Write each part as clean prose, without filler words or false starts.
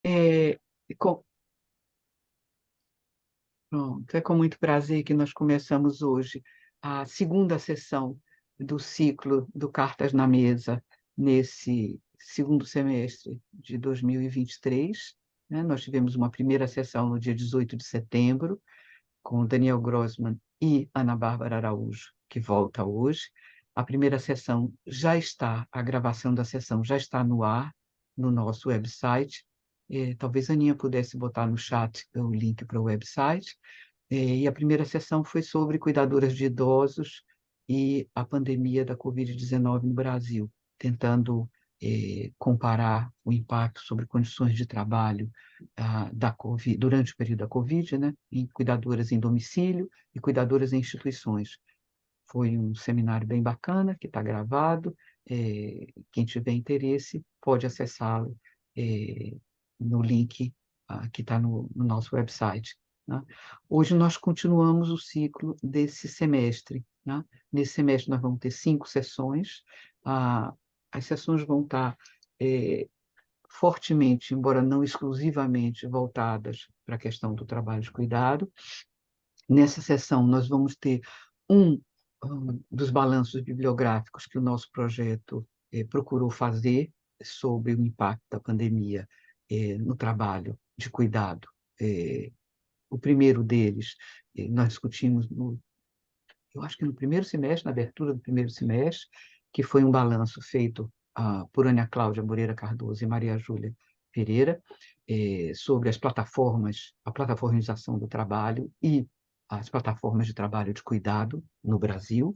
É, com, pronto, é com muito prazer que nós começamos hoje a segunda sessão do ciclo do Cartas na Mesa, nesse segundo semestre de 2023. Né? Nós tivemos uma primeira sessão no dia 18 de setembro, com Daniel Grossman e Ana Bárbara Araújo, que volta hoje. A primeira sessão já está, a gravação da sessão já está no ar, no nosso website. Talvez a Aninha pudesse botar no chat o link para o website. E a primeira sessão foi sobre cuidadoras de idosos e a pandemia da Covid-19 no Brasil, tentando comparar o impacto sobre condições de trabalho da COVID, durante o período da Covid, né, em cuidadoras em domicílio e cuidadoras em instituições. Foi um seminário bem bacana, que está gravado. Quem tiver interesse pode acessá-lo no link que está no nosso website. Né? Hoje nós continuamos o ciclo desse semestre. Né? Nesse semestre nós vamos ter 5 sessões. As sessões vão estar fortemente, embora não exclusivamente, voltadas para a questão do trabalho de cuidado. Nessa sessão, nós vamos ter um, dos balanços bibliográficos que o nosso projeto procurou fazer sobre o impacto da pandemia no trabalho de cuidado. O primeiro deles, nós discutimos, eu acho que no primeiro semestre, na abertura do primeiro semestre, que foi um balanço feito por Ana Cláudia Moreira Cardoso e Maria Júlia Pereira, sobre as plataformas, a plataformização do trabalho e as plataformas de trabalho de cuidado no Brasil.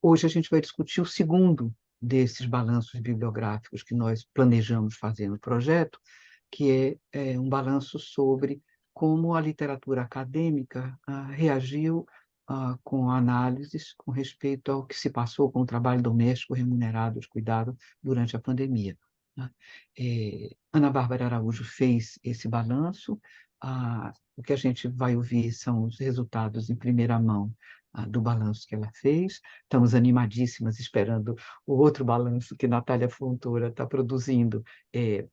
Hoje a gente vai discutir o segundo desses balanços bibliográficos que nós planejamos fazer no projeto, que é um balanço sobre como a literatura acadêmica reagiu com análises com respeito ao que se passou com o trabalho doméstico remunerado de cuidado durante a pandemia. Né? Ana Bárbara Araújo fez esse balanço. O que a gente vai ouvir são os resultados em primeira mão do balanço que ela fez. Estamos animadíssimas esperando o outro balanço que Natália Fontoura está produzindo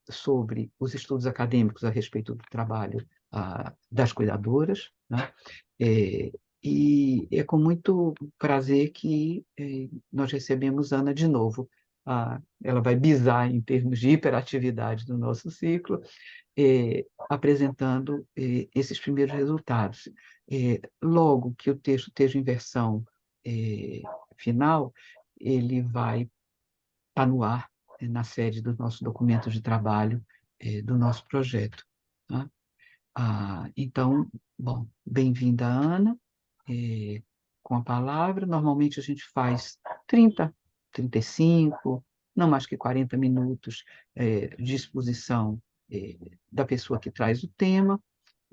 sobre os estudos acadêmicos a respeito do trabalho das cuidadoras. Né? E é com muito prazer que nós recebemos Ana de novo. Ela vai bisar em termos de hiperatividade do nosso ciclo, apresentando esses primeiros resultados. Logo que o texto esteja em versão final, ele vai estar no ar, na sede dos nossos documentos de trabalho do nosso projeto. Tá? Então, bom, bem-vinda, Ana, com a palavra. Normalmente a gente faz 30, 35, não mais que 40 minutos de exposição da pessoa que traz o tema,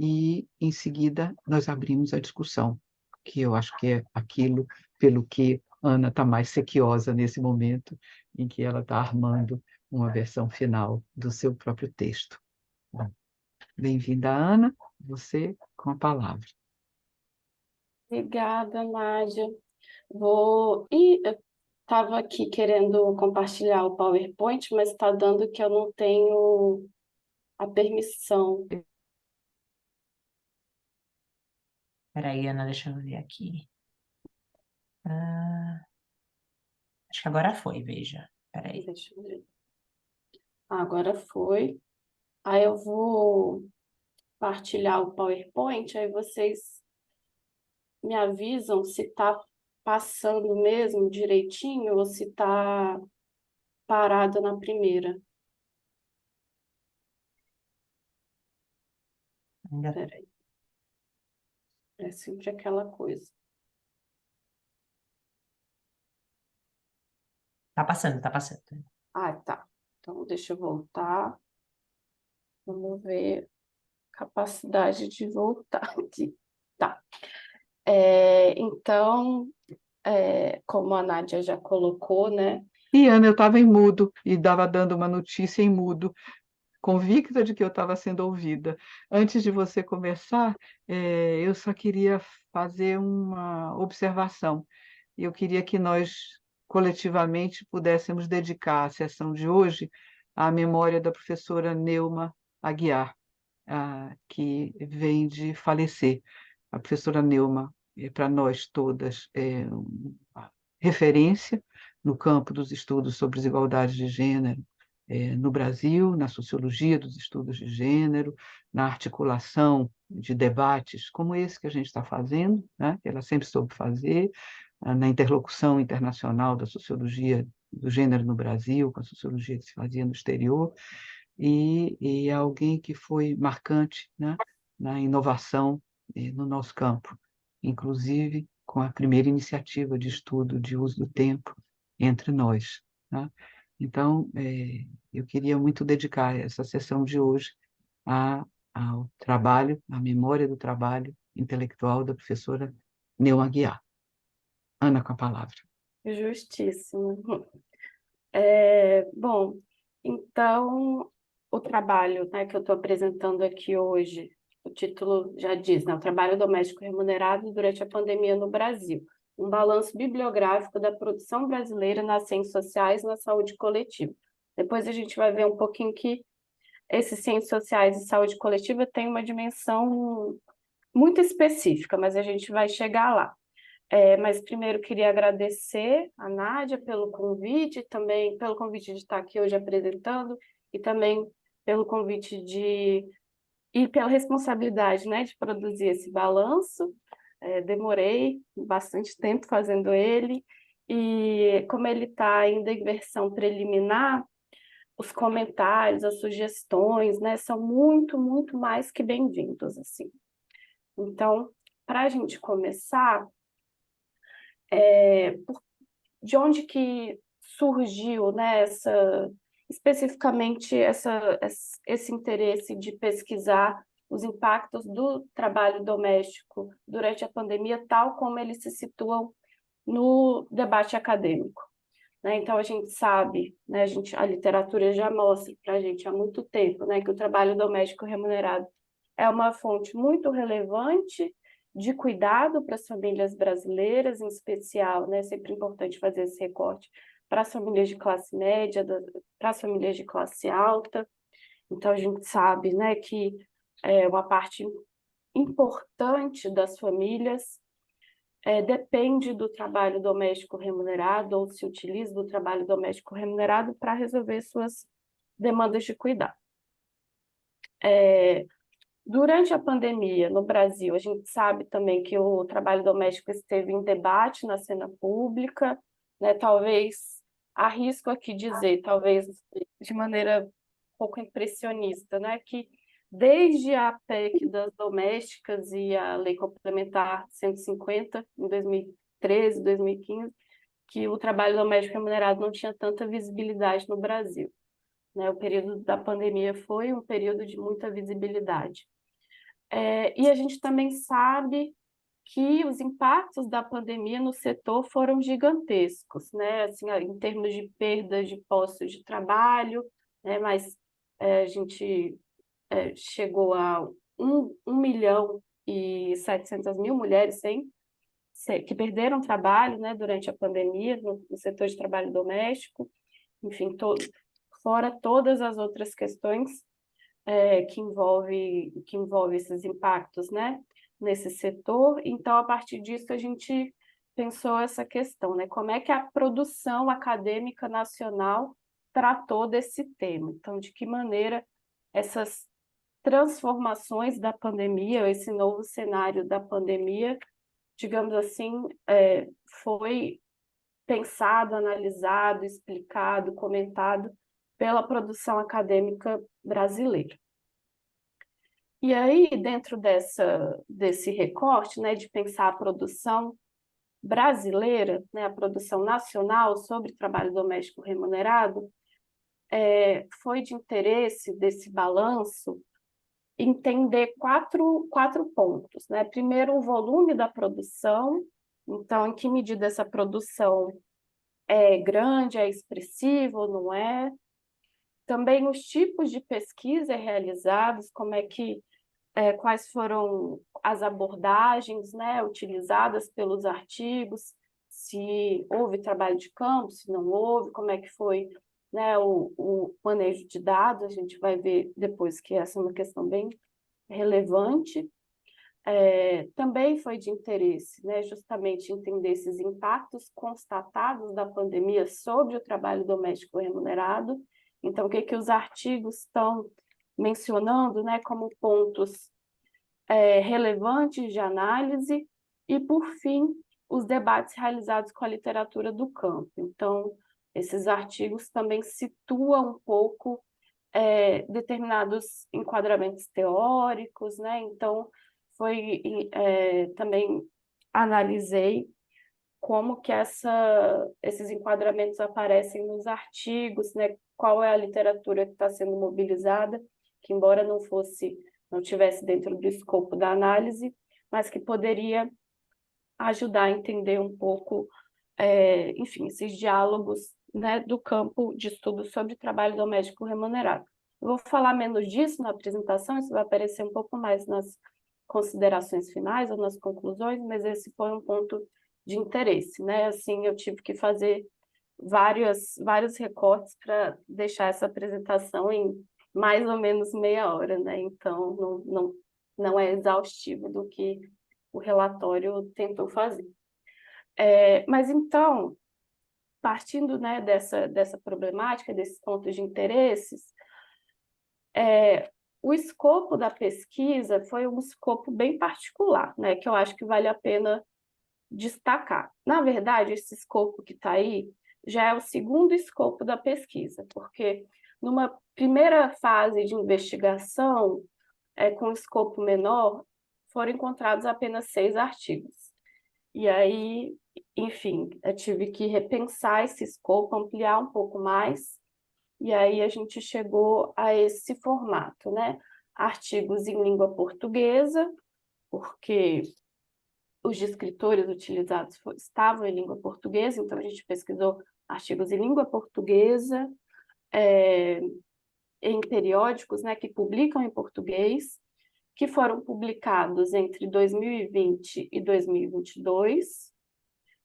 e, em seguida, nós abrimos a discussão, que eu acho que é aquilo pelo que Ana está mais sequiosa nesse momento, em que ela está armando uma versão final do seu próprio texto. Bom, bem-vinda, Ana, você com a palavra. Obrigada, Nádia. Eu estava aqui querendo compartilhar o PowerPoint, mas está dando que eu não tenho a permissão. Peraí, Ana, deixa eu ver aqui. Acho que agora foi, veja. Peraí. Deixa eu ver. Agora foi. Aí eu vou partilhar o PowerPoint, aí vocês me avisam se está passando mesmo direitinho ou se está parado na primeira. Ainda Peraí. É sempre aquela coisa. tá passando, tá passando. Tá. Então, deixa eu voltar. Vamos ver a capacidade de voltar aqui. Tá. Então, como a Nádia já colocou, né? E, Ana, eu estava em mudo e estava dando uma notícia em mudo, convicta de que eu estava sendo ouvida. Antes de você começar, eu só queria fazer uma observação. Eu queria que nós, coletivamente, pudéssemos dedicar a sessão de hoje à memória da professora Neuma Aguiar, que vem de falecer. A professora Neuma, para nós todas, é uma referência no campo dos estudos sobre desigualdade de gênero no Brasil, na sociologia dos estudos de gênero, na articulação de debates como esse que a gente está fazendo, né, que ela sempre soube fazer, na interlocução internacional da sociologia do gênero no Brasil, com a sociologia que se fazia no exterior, e é alguém que foi marcante, né, na inovação no nosso campo, inclusive com a primeira iniciativa de estudo de uso do tempo entre nós, né? Então, eu queria muito dedicar essa sessão de hoje ao trabalho, à memória do trabalho intelectual da professora Neuma Aguiar. Ana, com a palavra. Justíssimo. Bom, então, o trabalho, né, que eu estou apresentando aqui hoje, o título já diz, né, o trabalho doméstico remunerado durante a pandemia no Brasil, um balanço bibliográfico da produção brasileira nas ciências sociais e na saúde coletiva. Depois a gente vai ver um pouquinho que esses ciências sociais e saúde coletiva têm uma dimensão muito específica, mas a gente vai chegar lá. Mas primeiro queria agradecer a Nádia pelo convite, também pelo convite de estar aqui hoje apresentando, e também pelo convite e pela responsabilidade, né, de produzir esse balanço. Demorei bastante tempo fazendo ele, e como ele está ainda em versão preliminar, os comentários, as sugestões, né, são muito, muito mais que bem-vindos, assim. Então, para a gente começar, de onde que surgiu, né, especificamente esse interesse de pesquisar os impactos do trabalho doméstico durante a pandemia, tal como eles se situam no debate acadêmico, né? Então, a gente sabe, né, a literatura já mostra para a gente há muito tempo, né, que o trabalho doméstico remunerado é uma fonte muito relevante de cuidado para as famílias brasileiras, em especial, né, sempre importante fazer esse recorte para as famílias de classe média, para as famílias de classe alta. Então, a gente sabe, né, que uma parte importante das famílias depende do trabalho doméstico remunerado ou se utiliza do trabalho doméstico remunerado para resolver suas demandas de cuidado. Durante a pandemia no Brasil, a gente sabe também que o trabalho doméstico esteve em debate na cena pública, né? Talvez, arrisco aqui dizer, talvez de maneira um pouco impressionista, né? Que desde a PEC das domésticas e a Lei Complementar 150, em 2013, 2015, que o trabalho doméstico remunerado não tinha tanta visibilidade no Brasil, né? O período da pandemia foi um período de muita visibilidade. E a gente também sabe que os impactos da pandemia no setor foram gigantescos, né? Assim, em termos de perda de postos de trabalho, né? Mas a gente chegou a 1.700.000 mulheres que perderam trabalho, né, durante a pandemia no setor de trabalho doméstico, enfim, fora todas as outras questões que envolve esses impactos, né, nesse setor. Então, a partir disso, a gente pensou essa questão, né, como é que a produção acadêmica nacional tratou desse tema. Então, de que maneira essas transformações da pandemia, esse novo cenário da pandemia, digamos assim, foi pensado, analisado, explicado, comentado pela produção acadêmica brasileira. E aí, dentro desse recorte, né, de pensar a produção brasileira, né, a produção nacional sobre trabalho doméstico remunerado, foi de interesse desse balanço entender quatro pontos, né? Primeiro, o volume da produção, então, em que medida essa produção é grande, é expressiva ou não é. Também os tipos de pesquisa realizados, quais foram as abordagens, né, utilizadas pelos artigos, se houve trabalho de campo, se não houve, como é que foi né, o manejo de dados, a gente vai ver depois que essa é uma questão bem relevante. Também foi de interesse, né, justamente entender esses impactos constatados da pandemia sobre o trabalho doméstico remunerado. Então, o que os artigos estão mencionando, né, como pontos relevantes de análise e, por fim, os debates realizados com a literatura do campo. Então, esses artigos também situam um pouco determinados enquadramentos teóricos, né? Então, também analisei como que esses enquadramentos aparecem nos artigos, né? Qual é a literatura que está sendo mobilizada, que embora não tivesse dentro do escopo da análise, mas que poderia ajudar a entender um pouco, enfim, esses diálogos, né, do campo de estudo sobre trabalho doméstico remunerado. Eu vou falar menos disso na apresentação, isso vai aparecer um pouco mais nas considerações finais ou nas conclusões, mas esse foi um ponto de interesse, né? Assim, eu tive que fazer vários recortes para deixar essa apresentação em mais ou menos meia hora, né? Então, não é exaustivo do que o relatório tentou fazer. Mas então, partindo, né, dessa problemática, desses pontos de interesses, o escopo da pesquisa foi um escopo bem particular, né, que eu acho que vale a pena destacar. Na verdade, esse escopo que está aí já é o segundo escopo da pesquisa, porque numa primeira fase de investigação, com escopo menor, foram encontrados apenas 6 artigos. E aí, enfim, eu tive que repensar esse escopo, ampliar um pouco mais, e aí a gente chegou a esse formato, né? Artigos em língua portuguesa, porque os descritores utilizados estavam em língua portuguesa, então a gente pesquisou artigos em língua portuguesa, em periódicos, né, que publicam em português, que foram publicados entre 2020 e 2022,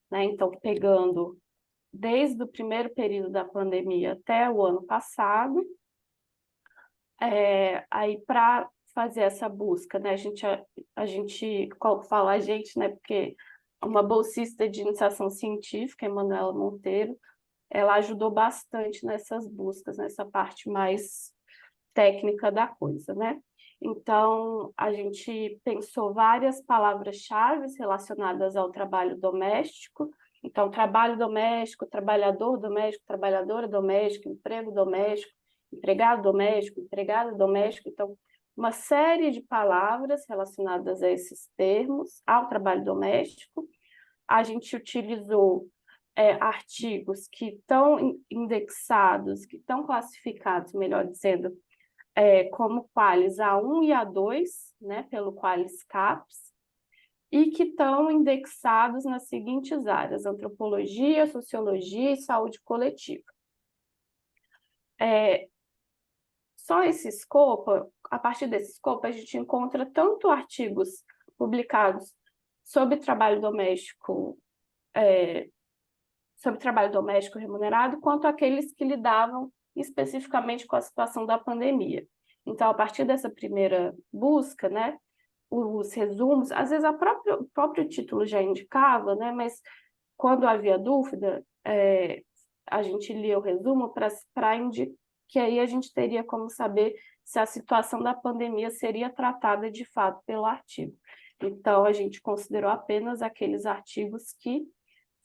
né? Então, pegando desde o primeiro período da pandemia até o ano passado. Aí, para fazer essa busca, né, a gente fala a gente, né, porque uma bolsista de iniciação científica, Emanuela Monteiro, ela ajudou bastante nessas buscas, nessa parte mais técnica da coisa, né? Então, a gente pensou várias palavras-chave relacionadas ao trabalho doméstico. Então, trabalho doméstico, trabalhador doméstico, trabalhadora doméstica, emprego doméstico, empregado doméstico, empregada doméstica. Então, uma série de palavras relacionadas a esses termos, ao trabalho doméstico. A gente utilizou artigos que estão indexados, que estão classificados, melhor dizendo, como Qualis A1 e A2, né, pelo Qualis CAPES, e que estão indexados nas seguintes áreas: antropologia, sociologia e saúde coletiva. Só esse escopo, a partir desse escopo, a gente encontra tanto artigos publicados sobre trabalho doméstico remunerado, quanto aqueles que lidavam especificamente com a situação da pandemia. Então, a partir dessa primeira busca, né, os resumos, às vezes o próprio título já indicava, né, mas quando havia dúvida, a gente lia o resumo para indicar que aí a gente teria como saber se a situação da pandemia seria tratada de fato pelo artigo. Então, a gente considerou apenas aqueles artigos que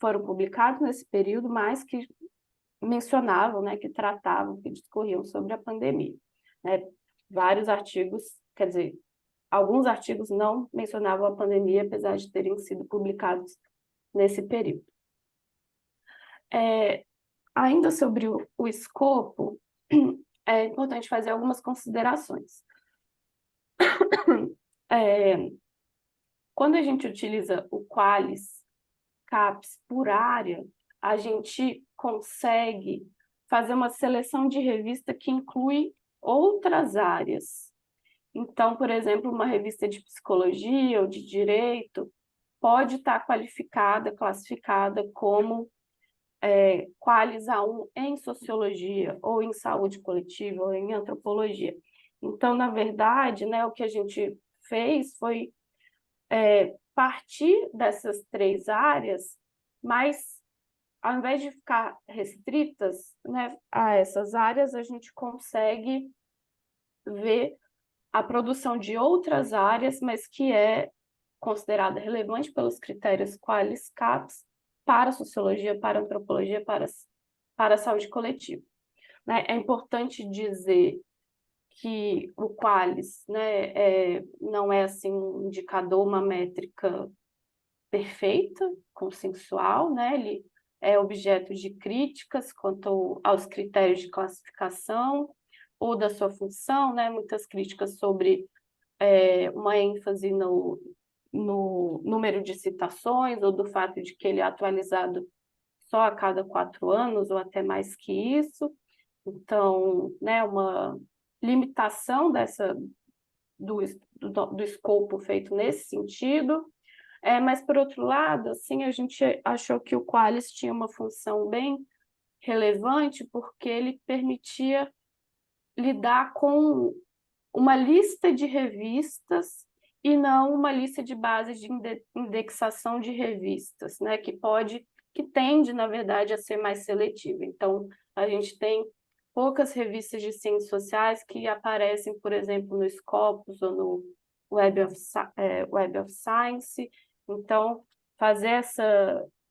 foram publicados nesse período, mas que mencionavam, né, que tratavam, que discorriam sobre a pandemia. Né? Vários artigos, quer dizer, alguns artigos não mencionavam a pandemia, apesar de terem sido publicados nesse período. Ainda sobre o escopo, é importante fazer algumas considerações. Quando a gente utiliza o Qualis CAPES por área, a gente consegue fazer uma seleção de revista que inclui outras áreas. Então, por exemplo, uma revista de psicologia ou de direito pode estar qualificada, classificada como Qualis A1 em sociologia, ou em saúde coletiva, ou em antropologia. Então, na verdade, né, o que a gente fez foi partir dessas 3 áreas, mas ao invés de ficar restritas, né, a essas áreas, a gente consegue ver a produção de outras áreas, mas que é considerada relevante pelos critérios Qualis CAPES para a sociologia, para a antropologia, para a saúde coletiva. Né? É importante dizer que o Qualis, né, não é assim um indicador, uma métrica perfeita, consensual, né? Ele é objeto de críticas quanto aos critérios de classificação ou da sua função, né? Muitas críticas sobre uma ênfase no número de citações ou do fato de que ele é atualizado só a cada 4 anos ou até mais que isso. Então, né, uma limitação do escopo feito nesse sentido. Mas, por outro lado, assim, a gente achou que o Qualis tinha uma função bem relevante porque ele permitia lidar com uma lista de revistas e não uma lista de bases de indexação de revistas, né, que tende, na verdade, a ser mais seletiva. Então, a gente tem poucas revistas de ciências sociais que aparecem, por exemplo, no Scopus ou no Web of Science. Então, fazer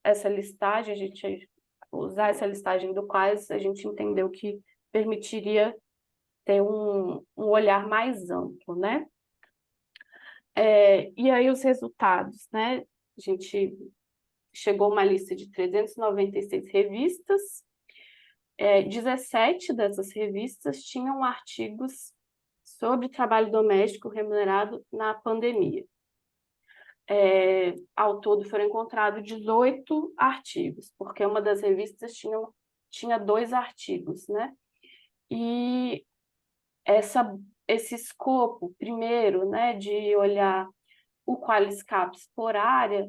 essa listagem, usar essa listagem do Qualis, a gente entendeu que permitiria ter um olhar mais amplo, né? E aí os resultados, né? A gente chegou a uma lista de 396 revistas, 17 dessas revistas tinham artigos sobre trabalho doméstico remunerado na pandemia. Ao todo foram encontrados 18 artigos, porque uma das revistas tinha 2 artigos, né? E esse escopo, primeiro, né, de olhar o Qualis CAPES por área,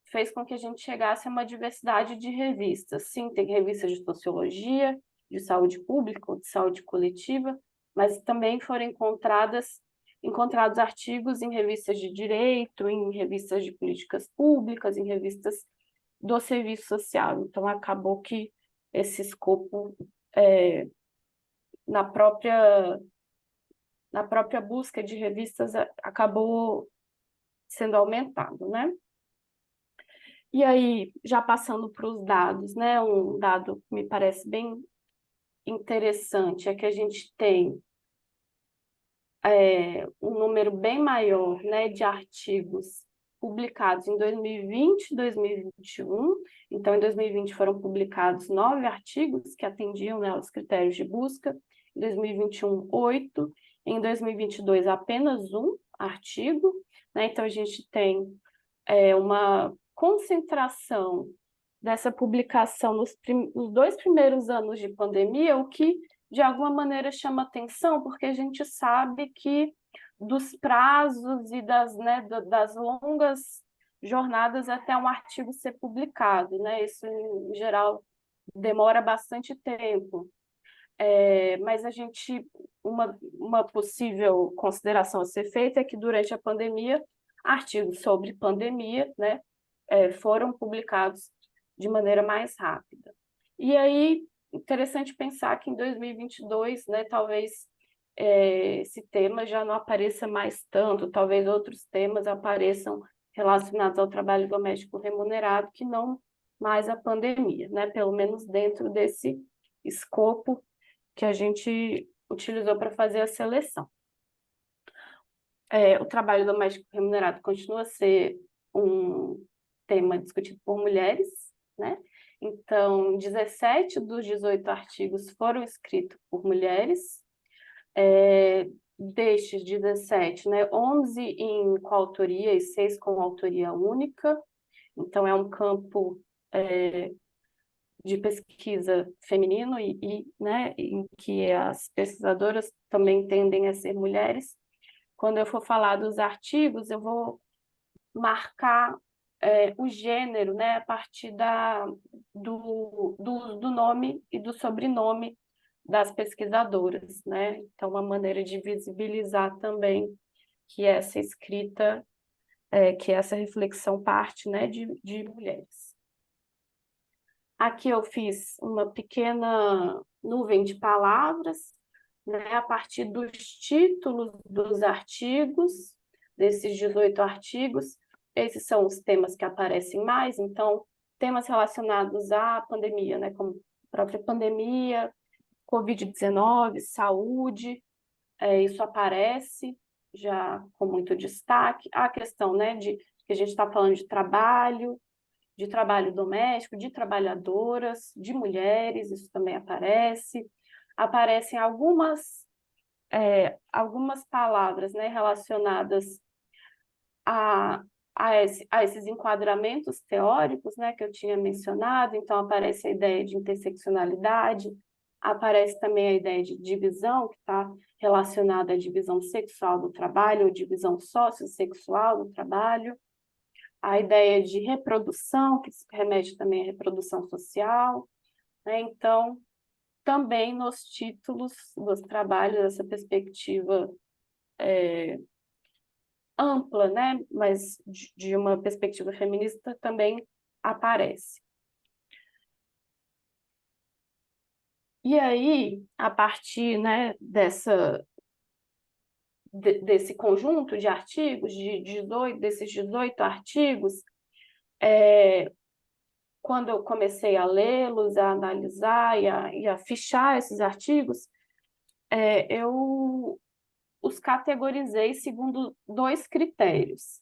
fez com que a gente chegasse a uma diversidade de revistas. Sim, tem revistas de sociologia, de saúde pública, de saúde coletiva, mas também foram encontrados artigos em revistas de direito, em revistas de políticas públicas, em revistas do serviço social. Então, acabou que esse escopo, na própria busca de revistas, acabou sendo aumentado, né? E aí, já passando para os dados, né? Um dado que me parece bem interessante é que a gente tem um número bem maior, né, de artigos publicados em 2020 e 2021. Então, em 2020 foram publicados 9 artigos que atendiam, né, aos critérios de busca, em 2021, 8, em 2022 apenas 1 artigo, né? Então, a gente tem uma concentração dessa publicação nos 2 primeiros anos de pandemia, o que de alguma maneira chama atenção, porque a gente sabe que dos prazos e das longas jornadas até um artigo ser publicado, né? Isso, em geral, demora bastante tempo. Mas uma possível consideração a ser feita é que, durante a pandemia, artigos sobre pandemia, né, foram publicados de maneira mais rápida. E aí, interessante pensar que em 2022, né, talvez esse tema já não apareça mais tanto, talvez outros temas apareçam relacionados ao trabalho doméstico remunerado, que não mais a pandemia, né, pelo menos dentro desse escopo que a gente utilizou para fazer a seleção. O trabalho doméstico remunerado continua a ser um tema discutido por mulheres, né? Então, 17 dos 18 artigos foram escritos por mulheres. Destes 17, né, 11 em coautoria e 6 com autoria única. Então, é um campo de pesquisa feminino né, em que as pesquisadoras também tendem a ser mulheres. Quando eu for falar dos artigos, eu vou marcar o gênero, né, a partir do nome e do sobrenome das pesquisadoras, né? Então, uma maneira de visibilizar também que essa escrita, que essa reflexão parte, né, de mulheres. Aqui eu fiz uma pequena nuvem de palavras, né, a partir dos títulos dos artigos, desses 18 artigos. Esses são os temas que aparecem mais, então, temas relacionados à pandemia, né, como a própria pandemia, Covid-19, saúde, isso aparece já com muito destaque. A questão, né, de que a gente está falando de trabalho doméstico, de trabalhadoras, de mulheres, isso também aparece. Aparecem algumas palavras, né, relacionadas a esses enquadramentos teóricos, né, que eu tinha mencionado. Então, aparece a ideia de interseccionalidade, aparece também a ideia de divisão, que está relacionada à divisão sexual do trabalho, ou divisão sociossexual do trabalho, a ideia de reprodução, que remete também à reprodução social, né? Então, também nos títulos dos trabalhos, essa perspectiva ampla, né? Mas de uma perspectiva feminista também aparece. E aí, a partir, né, desse conjunto de artigos, desses 18 artigos, quando eu comecei a lê-los, a analisar e a fichar esses artigos, eu os categorizei segundo dois critérios.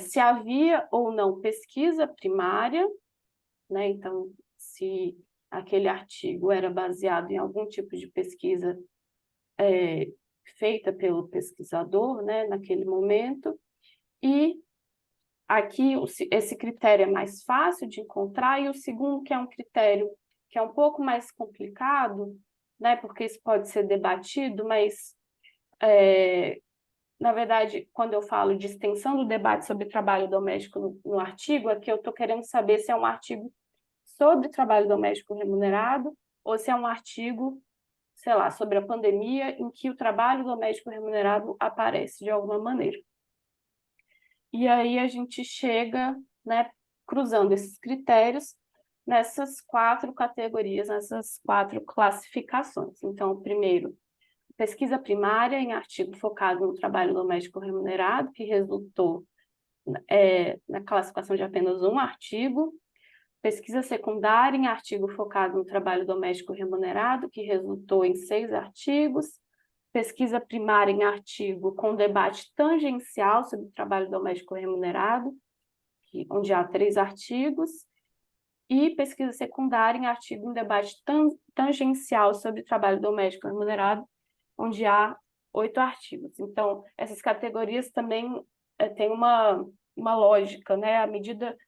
Se havia ou não pesquisa primária, né? Então, se aquele artigo era baseado em algum tipo de pesquisa feita pelo pesquisador, né, naquele momento, e aqui esse critério é mais fácil de encontrar, e o segundo, que é um critério que é um pouco mais complicado, né, porque isso pode ser debatido, mas, na verdade, quando eu falo de extensão do debate sobre trabalho doméstico no artigo, aqui eu estou querendo saber se é um artigo sobre trabalho doméstico remunerado ou se é um artigo, sei lá, sobre a pandemia em que o trabalho doméstico remunerado aparece de alguma maneira. E aí a gente chega, né, cruzando esses critérios nessas 4 categorias, nessas 4 classificações. Então, primeiro, pesquisa primária em artigo focado no trabalho doméstico remunerado, que resultou na classificação de apenas um artigo. Pesquisa secundária em artigo focado no trabalho doméstico remunerado, que resultou em 6 artigos. Pesquisa primária em artigo com debate tangencial sobre o trabalho doméstico remunerado, onde há 3 artigos. E pesquisa secundária em artigo em debate tangencial sobre trabalho doméstico remunerado, onde há 8 artigos. Então, essas categorias também têm uma lógica, né? À medida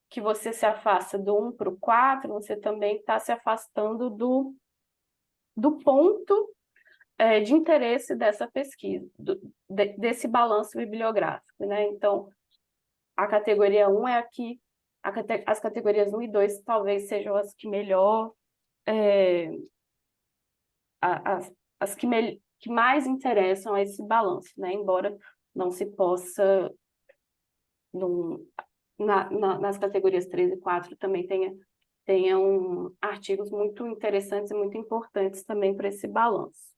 que você se afasta do 1 para o 4, você também está se afastando do ponto de interesse dessa pesquisa, desse balanço bibliográfico, né? Então, a categoria 1 é aqui, as categorias 1 e 2 talvez sejam as que melhor, as que mais interessam a esse balanço, né? Embora não se possa, nas categorias 3 e 4 também tenham artigos muito interessantes e muito importantes também para esse balanço.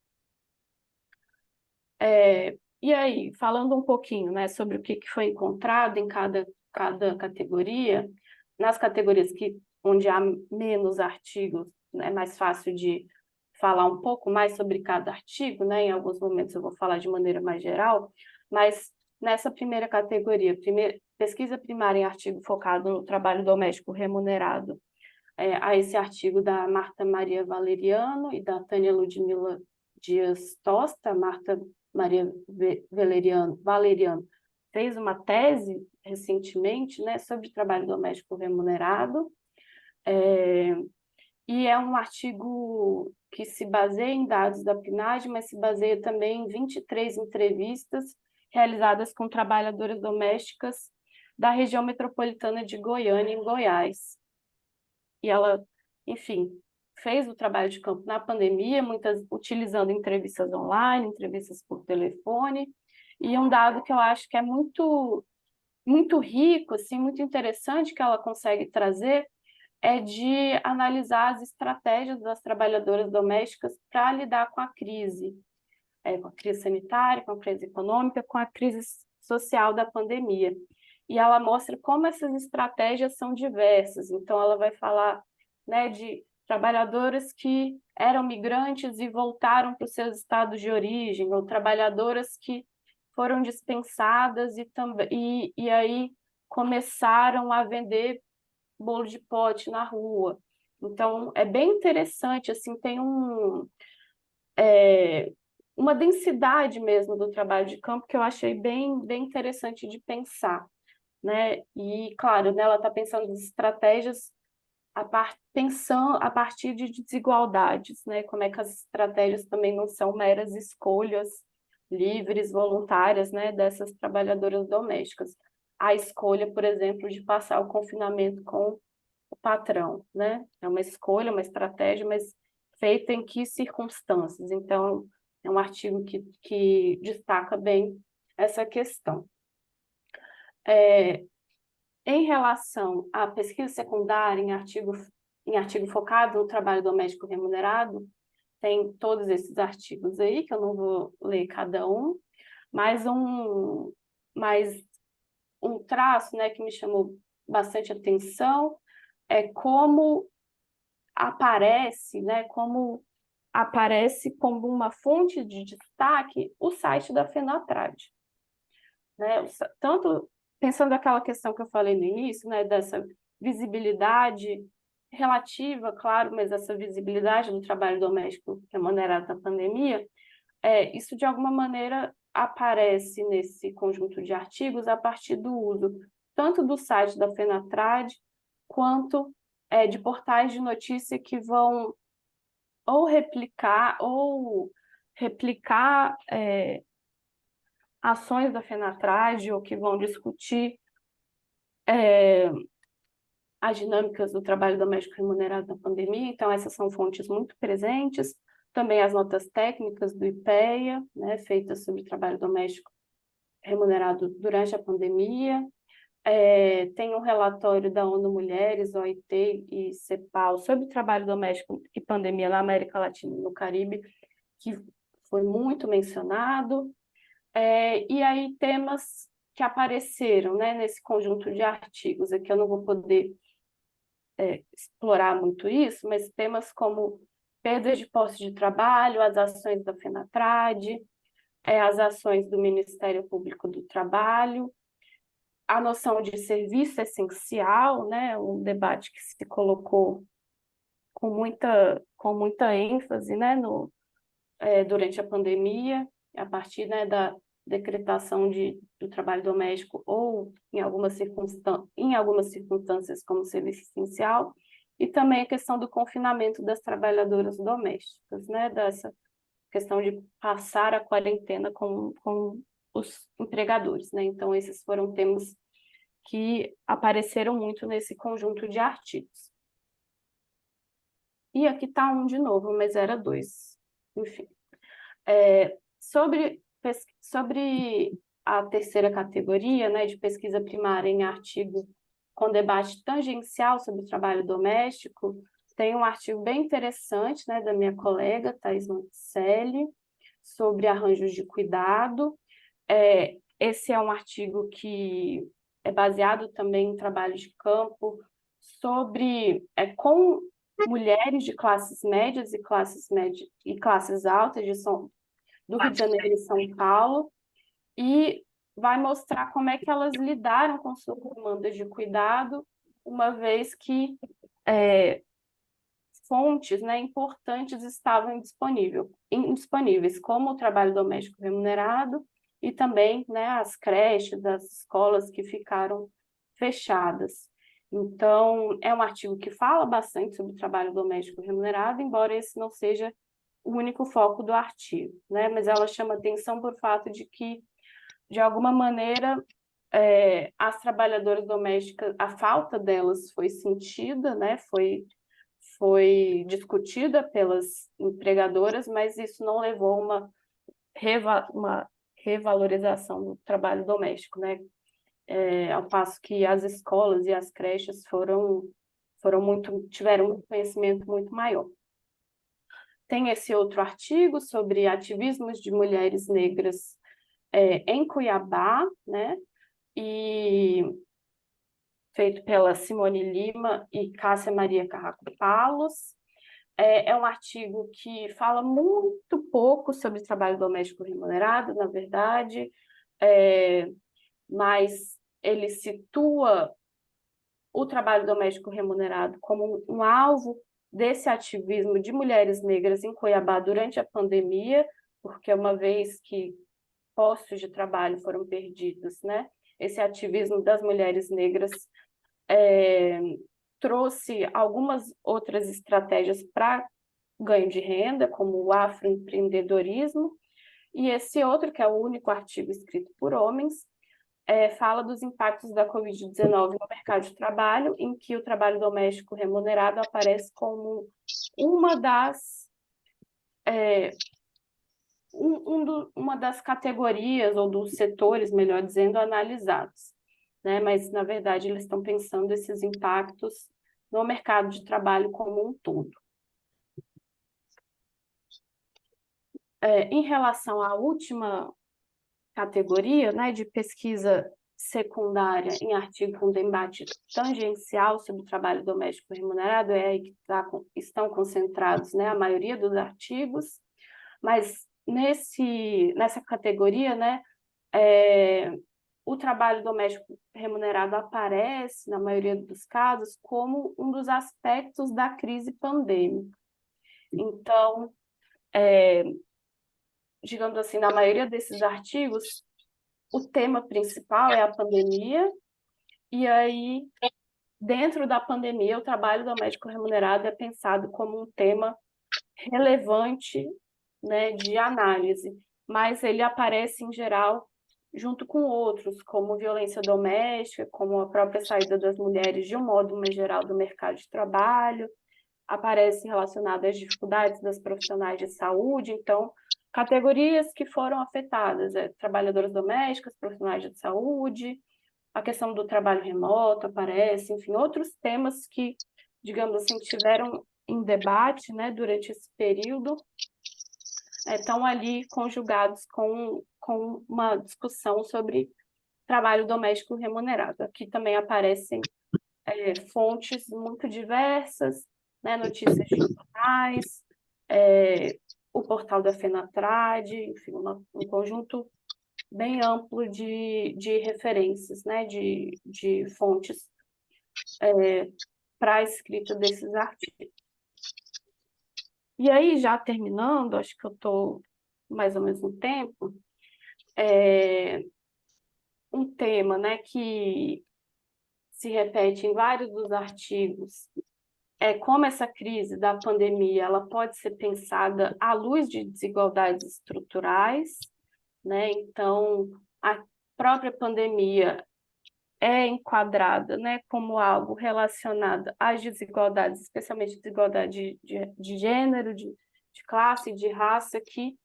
E aí, falando um pouquinho, né, sobre o que foi encontrado em cada categoria, nas categorias onde há menos artigos, é mais fácil de falar um pouco mais sobre cada artigo, né? Em alguns momentos eu vou falar de maneira mais geral, mas nessa primeira categoria, pesquisa primária em artigo focado no trabalho doméstico remunerado, a esse artigo da Marta Maria Valeriano e da Tânia Ludmila Dias Tosta. Marta Maria Valeriano fez uma tese recentemente, né, sobre trabalho doméstico remunerado, e é um artigo que se baseia em dados da PNAD, mas se baseia também em 23 entrevistas realizadas com trabalhadoras domésticas da região metropolitana de Goiânia, em Goiás. E ela, enfim, fez o trabalho de campo na pandemia, muitas utilizando entrevistas online, entrevistas por telefone, e um dado que eu acho que é muito rico, assim, muito interessante que ela consegue trazer é de analisar as estratégias das trabalhadoras domésticas para lidar com a crise sanitária, com a crise econômica, com a crise social da pandemia. E ela mostra como essas estratégias são diversas. Então, ela vai falar, né, de trabalhadoras que eram migrantes e voltaram para os seus estados de origem, ou trabalhadoras que foram dispensadas e aí começaram a vender bolo de pote na rua. Então, é bem interessante, assim, tem uma densidade mesmo do trabalho de campo que eu achei bem interessante de pensar, né? E, claro, né, ela está pensando em estratégias pensando a partir de desigualdades, né? Como é que as estratégias também não são meras escolhas livres, voluntárias, né, dessas trabalhadoras domésticas. A escolha, por exemplo, de passar o confinamento com o patrão, né? É uma escolha, uma estratégia, mas feita em que circunstâncias? Então, é um artigo que destaca bem essa questão. Em relação à pesquisa secundária, em artigo focado no trabalho doméstico remunerado, tem todos esses artigos aí, que eu não vou ler cada um, mas um traço, né, que me chamou bastante atenção é como aparece, né, como aparece como uma fonte de destaque o site da Fenatrad, né? Tanto pensando naquela questão que eu falei no início, né, dessa visibilidade relativa, claro, mas essa visibilidade do trabalho doméstico remunerado na pandemia, isso de alguma maneira aparece nesse conjunto de artigos a partir do uso tanto do site da Fenatrad quanto de portais de notícia que vão ou replicar ações da Fenatrad ou que vão discutir as dinâmicas do trabalho doméstico remunerado na pandemia. Então, essas são fontes muito presentes. Também as notas técnicas do IPEA, né, feitas sobre trabalho doméstico remunerado durante a pandemia. Tem um relatório da ONU Mulheres, OIT e CEPAL sobre trabalho doméstico e pandemia na América Latina e no Caribe, que foi muito mencionado. E aí temas que apareceram, né, nesse conjunto de artigos. Aqui eu não vou poder explorar muito isso, mas temas como perda de posse de trabalho, as ações da Fenatrad, as ações do Ministério Público do Trabalho, a noção de serviço essencial, né, um debate que se colocou com muita ênfase, né, durante a pandemia, a partir, né, da decretação do trabalho doméstico ou em algumas circunstâncias como serviço essencial, e também a questão do confinamento das trabalhadoras domésticas, né, dessa questão de passar a quarentena com os empregadores, né? Então, esses foram temas que apareceram muito nesse conjunto de artigos. E aqui está um de novo, mas era dois. Enfim. Sobre a terceira categoria, né, de pesquisa primária em artigo com debate tangencial sobre o trabalho doméstico, tem um artigo bem interessante, né, da minha colega, Thais Monticelli, sobre arranjos de cuidado. Esse é um artigo que é baseado também em trabalho de campo com mulheres de classes médias e classes altas do Rio de Janeiro e São Paulo, e vai mostrar como é que elas lidaram com suas demandas de cuidado, uma vez que fontes, né, importantes estavam indisponíveis, como o trabalho doméstico remunerado e também, né, as creches, as escolas que ficaram fechadas. Então, é um artigo que fala bastante sobre o trabalho doméstico remunerado, embora esse não seja o único foco do artigo, né? Mas ela chama atenção por fato de que, de alguma maneira, as trabalhadoras domésticas, a falta delas foi sentida, né? Foi discutida pelas empregadoras, mas isso não levou a uma revalorização do trabalho doméstico, né? Ao passo que as escolas e as creches tiveram um conhecimento muito maior. Tem esse outro artigo sobre ativismos de mulheres negras em Cuiabá, né? E feito pela Simone Lima e Cássia Maria Carracco Palos. É um artigo que fala muito pouco sobre trabalho doméstico remunerado, na verdade, mas ele situa o trabalho doméstico remunerado como um alvo desse ativismo de mulheres negras em Cuiabá durante a pandemia, porque uma vez que postos de trabalho foram perdidos, né? Esse ativismo das mulheres negras trouxe algumas outras estratégias para ganho de renda, como o afroempreendedorismo, e esse outro, que é o único artigo escrito por homens, fala dos impactos da Covid-19 no mercado de trabalho, em que o trabalho doméstico remunerado aparece como uma das categorias, ou dos setores, melhor dizendo, analisados, né? Mas, na verdade, eles estão pensando esses impactos no mercado de trabalho como um todo. Em relação à última categoria, né, de pesquisa secundária em artigo com debate tangencial sobre o trabalho doméstico remunerado, é aí que estão concentrados, né, a maioria dos artigos, mas nessa categoria, né, o trabalho doméstico remunerado aparece, na maioria dos casos, como um dos aspectos da crise pandêmica. Então, digamos assim, na maioria desses artigos, o tema principal é a pandemia, e aí, dentro da pandemia, o trabalho doméstico remunerado é pensado como um tema relevante, né, de análise, mas ele aparece, em geral, junto com outros, como violência doméstica, como a própria saída das mulheres, de um modo mais geral, do mercado de trabalho, aparece relacionado às dificuldades das profissionais de saúde. Então, categorias que foram afetadas, trabalhadoras domésticas, profissionais de saúde, a questão do trabalho remoto aparece, enfim, outros temas que, digamos assim, tiveram em debate, né, durante esse período, estão ali conjugados com uma discussão sobre trabalho doméstico remunerado. Aqui também aparecem fontes muito diversas, né, notícias de jornais, o portal da FENATRAD, enfim, um conjunto bem amplo de referências, né, de fontes para a escrita desses artigos. E aí, já terminando, acho que eu estou mais ou menos no tempo, um tema, né, que se repete em vários dos artigos é como essa crise da pandemia ela pode ser pensada à luz de desigualdades estruturais, né? Então, a própria pandemia é enquadrada, né, como algo relacionado às desigualdades, especialmente desigualdade de gênero, de classe, de raça, que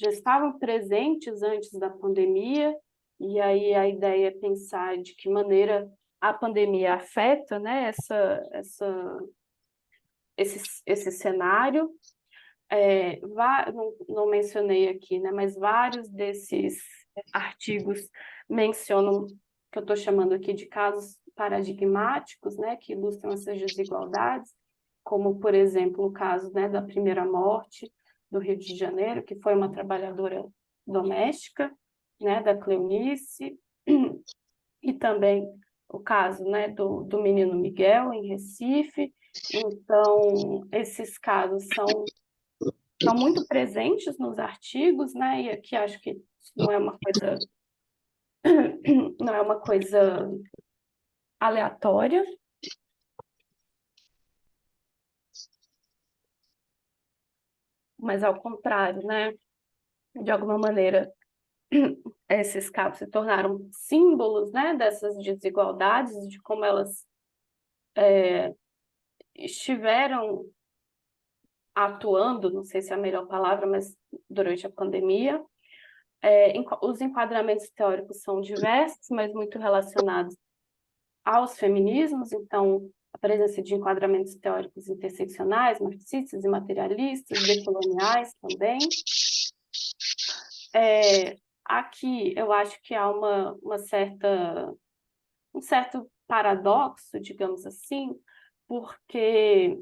já estavam presentes antes da pandemia, e aí a ideia é pensar de que maneira a pandemia afeta, né, esse cenário. Não mencionei aqui, né, mas vários desses artigos mencionam, que eu estou chamando aqui de casos paradigmáticos, né, que ilustram essas desigualdades, como, por exemplo, o caso, né, da primeira morte do Rio de Janeiro, que foi uma trabalhadora doméstica, né, da Cleonice, e também o caso, né, do menino Miguel, em Recife. Então, esses casos são muito presentes nos artigos, né? E aqui acho que não é uma coisa, não é uma coisa aleatória. Mas ao contrário, né? De alguma maneira, esses casos se tornaram símbolos, né, dessas desigualdades, de como elas estiveram atuando, não sei se é a melhor palavra, mas durante a pandemia. Os enquadramentos teóricos são diversos, mas muito relacionados aos feminismos, então a presença de enquadramentos teóricos interseccionais, marxistas e materialistas, decoloniais também. Aqui eu acho que há um certo paradoxo, digamos assim, porque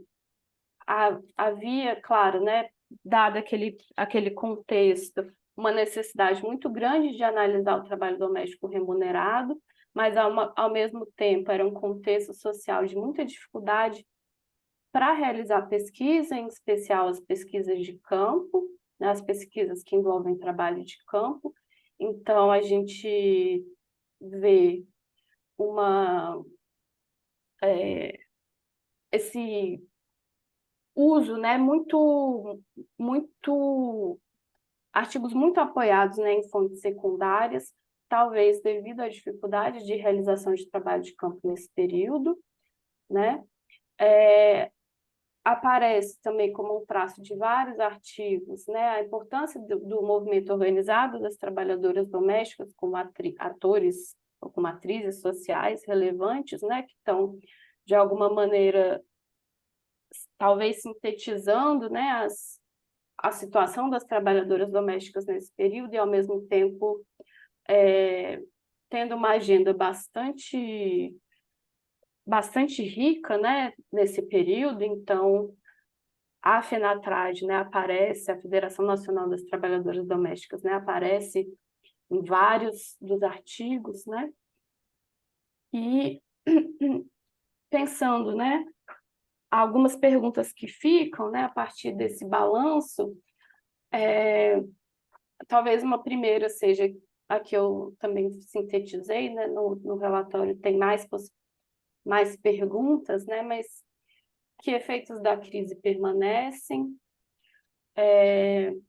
havia, claro, né, dado aquele contexto, uma necessidade muito grande de analisar o trabalho doméstico remunerado, mas ao mesmo tempo era um contexto social de muita dificuldade para realizar pesquisa, em especial as pesquisas de campo, né, as pesquisas que envolvem trabalho de campo. Então, a gente vê esse uso, né, artigos muito apoiados, né, em fontes secundárias, talvez devido à dificuldade de realização de trabalho de campo nesse período, né? Aparece também como um traço de vários artigos, né, a importância do movimento organizado das trabalhadoras domésticas como atores ou como atrizes sociais relevantes, né, que estão, de alguma maneira, talvez sintetizando, né, a situação das trabalhadoras domésticas nesse período e, ao mesmo tempo, tendo uma agenda bastante rica, né, nesse período. Então, a FENATRAD, né, aparece, a Federação Nacional das Trabalhadoras Domésticas, né, aparece em vários dos artigos, né, e pensando, né, algumas perguntas que ficam, né, a partir desse balanço, talvez uma primeira seja a que eu também sintetizei, né, no relatório tem mais perguntas, né, mas que efeitos da crise permanecem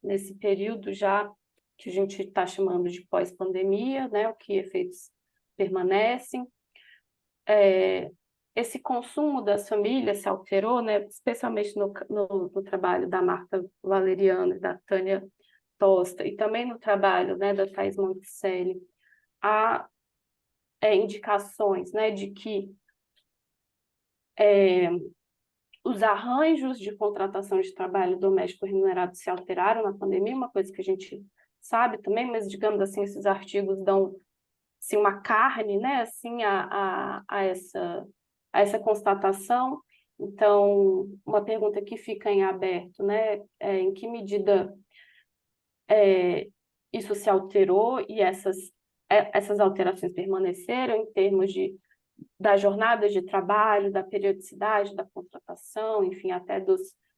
nesse período já que a gente está chamando de pós-pandemia, né, o que efeitos permanecem. Esse consumo das famílias se alterou, né, especialmente no trabalho da Marta Valeriano e da Tânia Tosta, e também no trabalho, né, da Thais Monticelli, há indicações, né, de que os arranjos de contratação de trabalho doméstico remunerado se alteraram na pandemia, uma coisa que a gente sabe também, mas, digamos assim, esses artigos dão assim, uma carne, né, assim, a essa constatação. Então, uma pergunta que fica em aberto, né, em que medida isso se alterou e essas alterações permaneceram em termos da jornada de trabalho, da periodicidade da contratação, enfim, até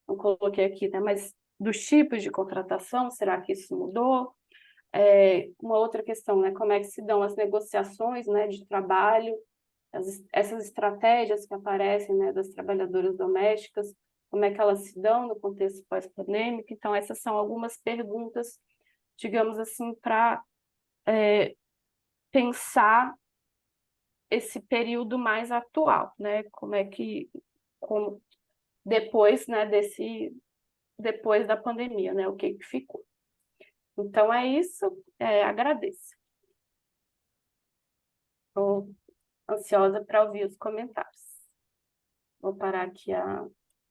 não coloquei aqui, né, mas dos tipos de contratação, será que isso mudou? Uma outra questão, né, como é que se dão as negociações, né, de trabalho, essas estratégias que aparecem, né, das trabalhadoras domésticas, como é que elas se dão no contexto pós-pandêmico? Então, essas são algumas perguntas, digamos assim, para pensar esse período mais atual, né? Como depois, né, depois da pandemia, né? O que ficou. Então é isso, agradeço. Estou ansiosa para ouvir os comentários. Vou parar aqui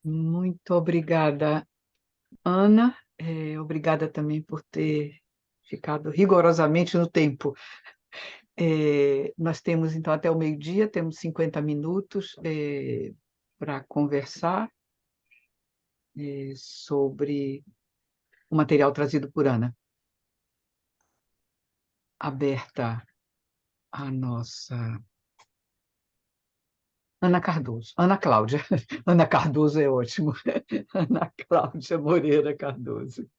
Muito obrigada, Ana. Obrigada também por ter ficado rigorosamente no tempo. Nós temos, então, até o meio-dia, temos 50 minutos para conversar sobre o material trazido por Ana. Aberta a nossa Ana Cardoso, Ana Cláudia. Ana Cardoso é ótimo. Ana Cláudia Moreira Cardoso.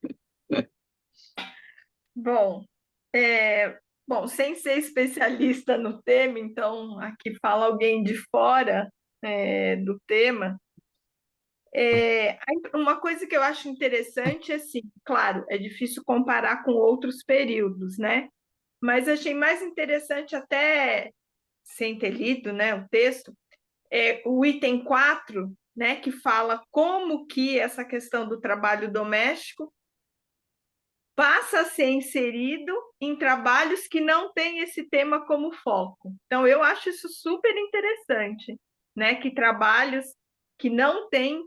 Bom, sem ser especialista no tema, então aqui fala alguém de fora do tema. Uma coisa que eu acho interessante é assim, claro, é difícil comparar com outros períodos, né? mas achei mais interessante até, sem ter lido, né, o texto, o item 4, né, que fala como que essa questão do trabalho doméstico passa a ser inserido em trabalhos que não têm esse tema como foco. Então, eu acho isso super interessante, né, que trabalhos que não têm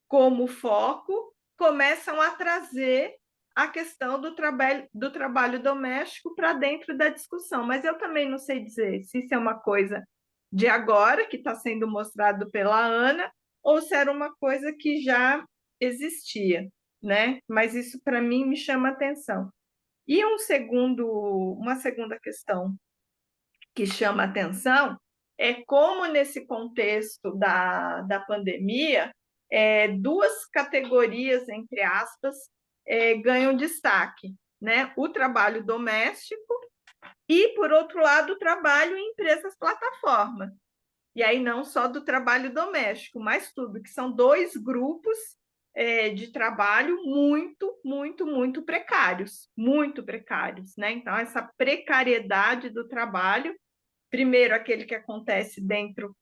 como foco começam a trazer a questão do trabalho doméstico para dentro da discussão. Mas eu também não sei dizer se isso é uma coisa de agora, que está sendo mostrado pela Ana, ou se era uma coisa que já existia, né? Mas isso, para mim, me chama atenção. E uma segunda questão que chama atenção é como, nesse contexto da pandemia, duas categorias, entre aspas, ganham destaque, né? O trabalho doméstico e, por outro lado, o trabalho em empresas plataforma. E aí não só do trabalho doméstico, mas tudo, que são dois grupos de trabalho muito muito precários, né? Então, essa precariedade do trabalho, primeiro aquele que acontece dentro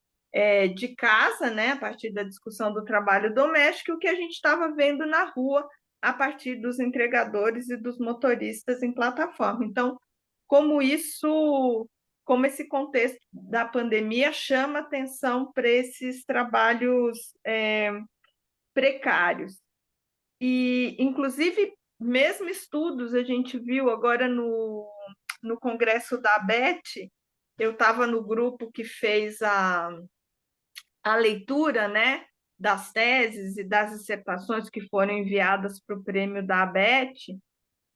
de casa, né, a partir da discussão do trabalho doméstico, o que a gente estava vendo na rua a partir dos entregadores e dos motoristas em plataforma. Então, como isso, como esse contexto da pandemia chama atenção para esses trabalhos precários. E, inclusive, mesmo estudos, a gente viu agora no congresso da ABET, eu estava no grupo que fez a leitura, né, das teses e das dissertações que foram enviadas para o prêmio da ABET,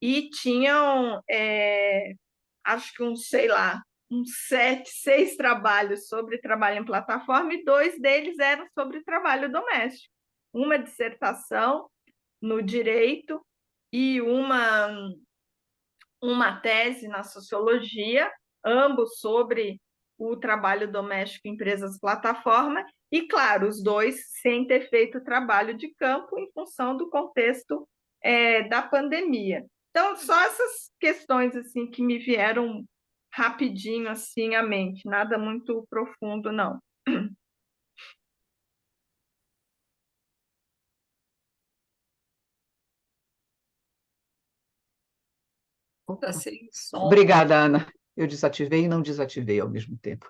e tinham, acho que sei lá, uns 6 trabalhos sobre trabalho em plataforma, e 2 deles eram sobre trabalho doméstico. Uma dissertação no direito e uma tese na sociologia, ambos sobre o trabalho doméstico em empresas plataforma, e, claro, os dois sem ter feito trabalho de campo em função do contexto da pandemia. Então, só essas questões assim que me vieram rapidinho assim à mente, nada muito profundo, não. Tá sem som. Obrigada, Ana. Eu desativei e não desativei ao mesmo tempo.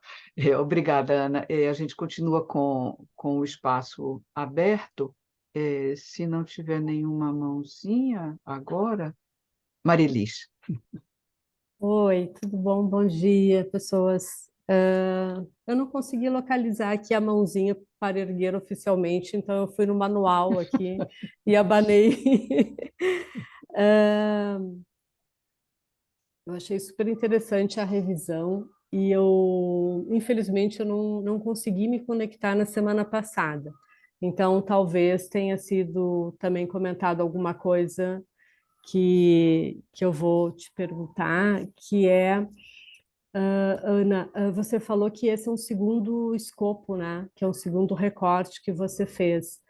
Obrigada, Ana. A gente continua com o espaço aberto. Se não tiver nenhuma mãozinha agora, Marilis. Oi, tudo bom? Bom dia, pessoas. Eu não consegui localizar aqui a mãozinha para erguer oficialmente, então eu fui no manual aqui e abanei. Ah, eu achei super interessante a revisão e infelizmente, eu não consegui me conectar na semana passada. Então, talvez tenha sido também comentado alguma coisa que eu vou te perguntar, que é, Ana, você falou que esse é um segundo escopo, né? Que é um segundo recorte que você fez.